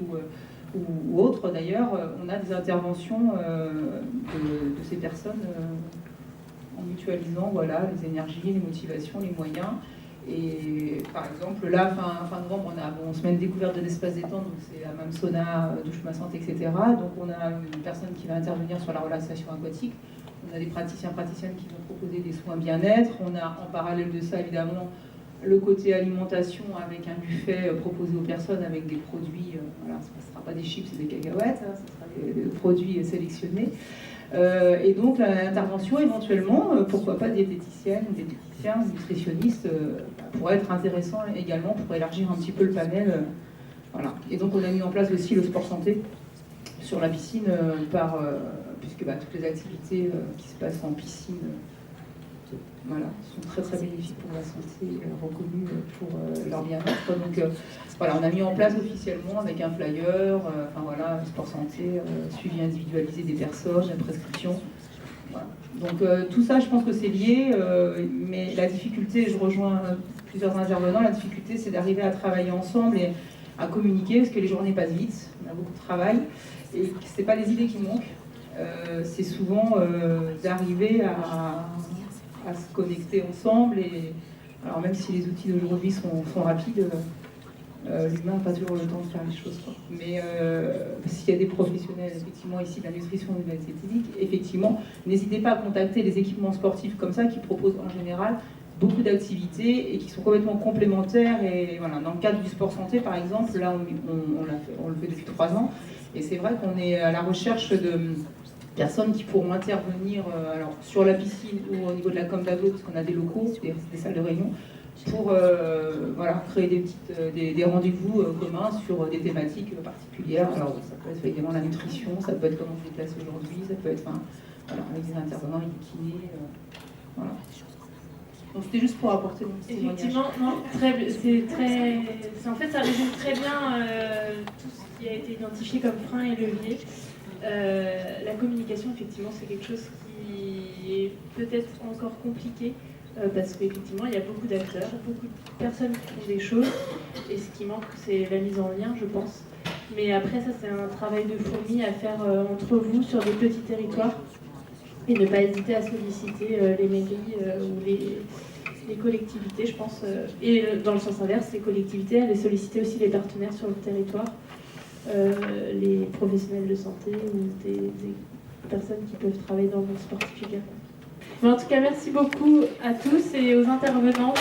ou autres d'ailleurs, on a des interventions de ces personnes en mutualisant voilà, les énergies, les motivations, les moyens. Et par exemple, là, fin novembre, on a semaine découverte de l'espace détente, donc c'est la même sauna, douche massante, etc. Donc on a une personne qui va intervenir sur la relaxation aquatique. On a des praticiens qui vont proposer des soins bien-être. On a en parallèle de ça, évidemment, le côté alimentation avec un buffet proposé aux personnes avec des produits, voilà, ce ne sera pas des chips et des cacahuètes, hein, ce sera des produits sélectionnés. Et donc l'intervention éventuellement, pourquoi pas diététicienne ou diététicien, nutritionniste, pourrait être intéressant également pour élargir un petit peu le panel. Voilà. Et donc on a mis en place aussi le sport santé sur la piscine, puisque toutes les activités qui se passent en piscine voilà, sont très très bénéfiques pour la santé, reconnues pour leur bien-être. Donc voilà, on a mis en place officiellement avec un flyer, voilà, sport santé, suivi individualisé des personnes, la prescription. Voilà. Donc tout ça, je pense que c'est lié, mais la difficulté, je rejoins plusieurs intervenants, la difficulté c'est d'arriver à travailler ensemble et à communiquer, parce que les journées passent vite, on a beaucoup de travail, et c'est pas les idées qui manquent, c'est souvent d'arriver à se connecter ensemble. Et alors même si les outils d'aujourd'hui sont rapides, l'humain n'a pas toujours le temps de faire les choses, quoi. Mais s'il y a des professionnels effectivement ici de la nutrition et de la diététique, effectivement, n'hésitez pas à contacter les équipements sportifs comme ça qui proposent en général beaucoup d'activités et qui sont complètement complémentaires. Et voilà, dans le cadre du sport santé par exemple, là on le fait depuis 3 ans, et c'est vrai qu'on est à la recherche de personnes qui pourront intervenir alors, sur la piscine ou au niveau de la com d'aglo, parce qu'on a des locaux, des salles de réunion, pour voilà, créer des rendez-vous communs sur des thématiques particulières. Alors ça peut être évidemment la nutrition, ça peut être comment on se déplace aujourd'hui, ça peut être voilà, avec des intervenants, avec des kinés. Voilà. Donc c'était juste pour apporter mon petit témoignage. Effectivement, en fait ça résume très bien tout ce qui a été identifié comme frein et levier. La communication, effectivement, c'est quelque chose qui est peut-être encore compliqué parce qu'effectivement, il y a beaucoup d'acteurs, beaucoup de personnes qui font des choses et ce qui manque, c'est la mise en lien, je pense. Mais après, ça, c'est un travail de fourmi à faire entre vous sur des petits territoires. Et ne pas hésiter à solliciter les mairies ou les collectivités, je pense. Et dans le sens inverse, les collectivités, aller solliciter aussi les partenaires sur le territoire, les professionnels de santé ou des personnes qui peuvent travailler dans le monde sportif également. Mais en tout cas, merci beaucoup à tous et aux intervenants.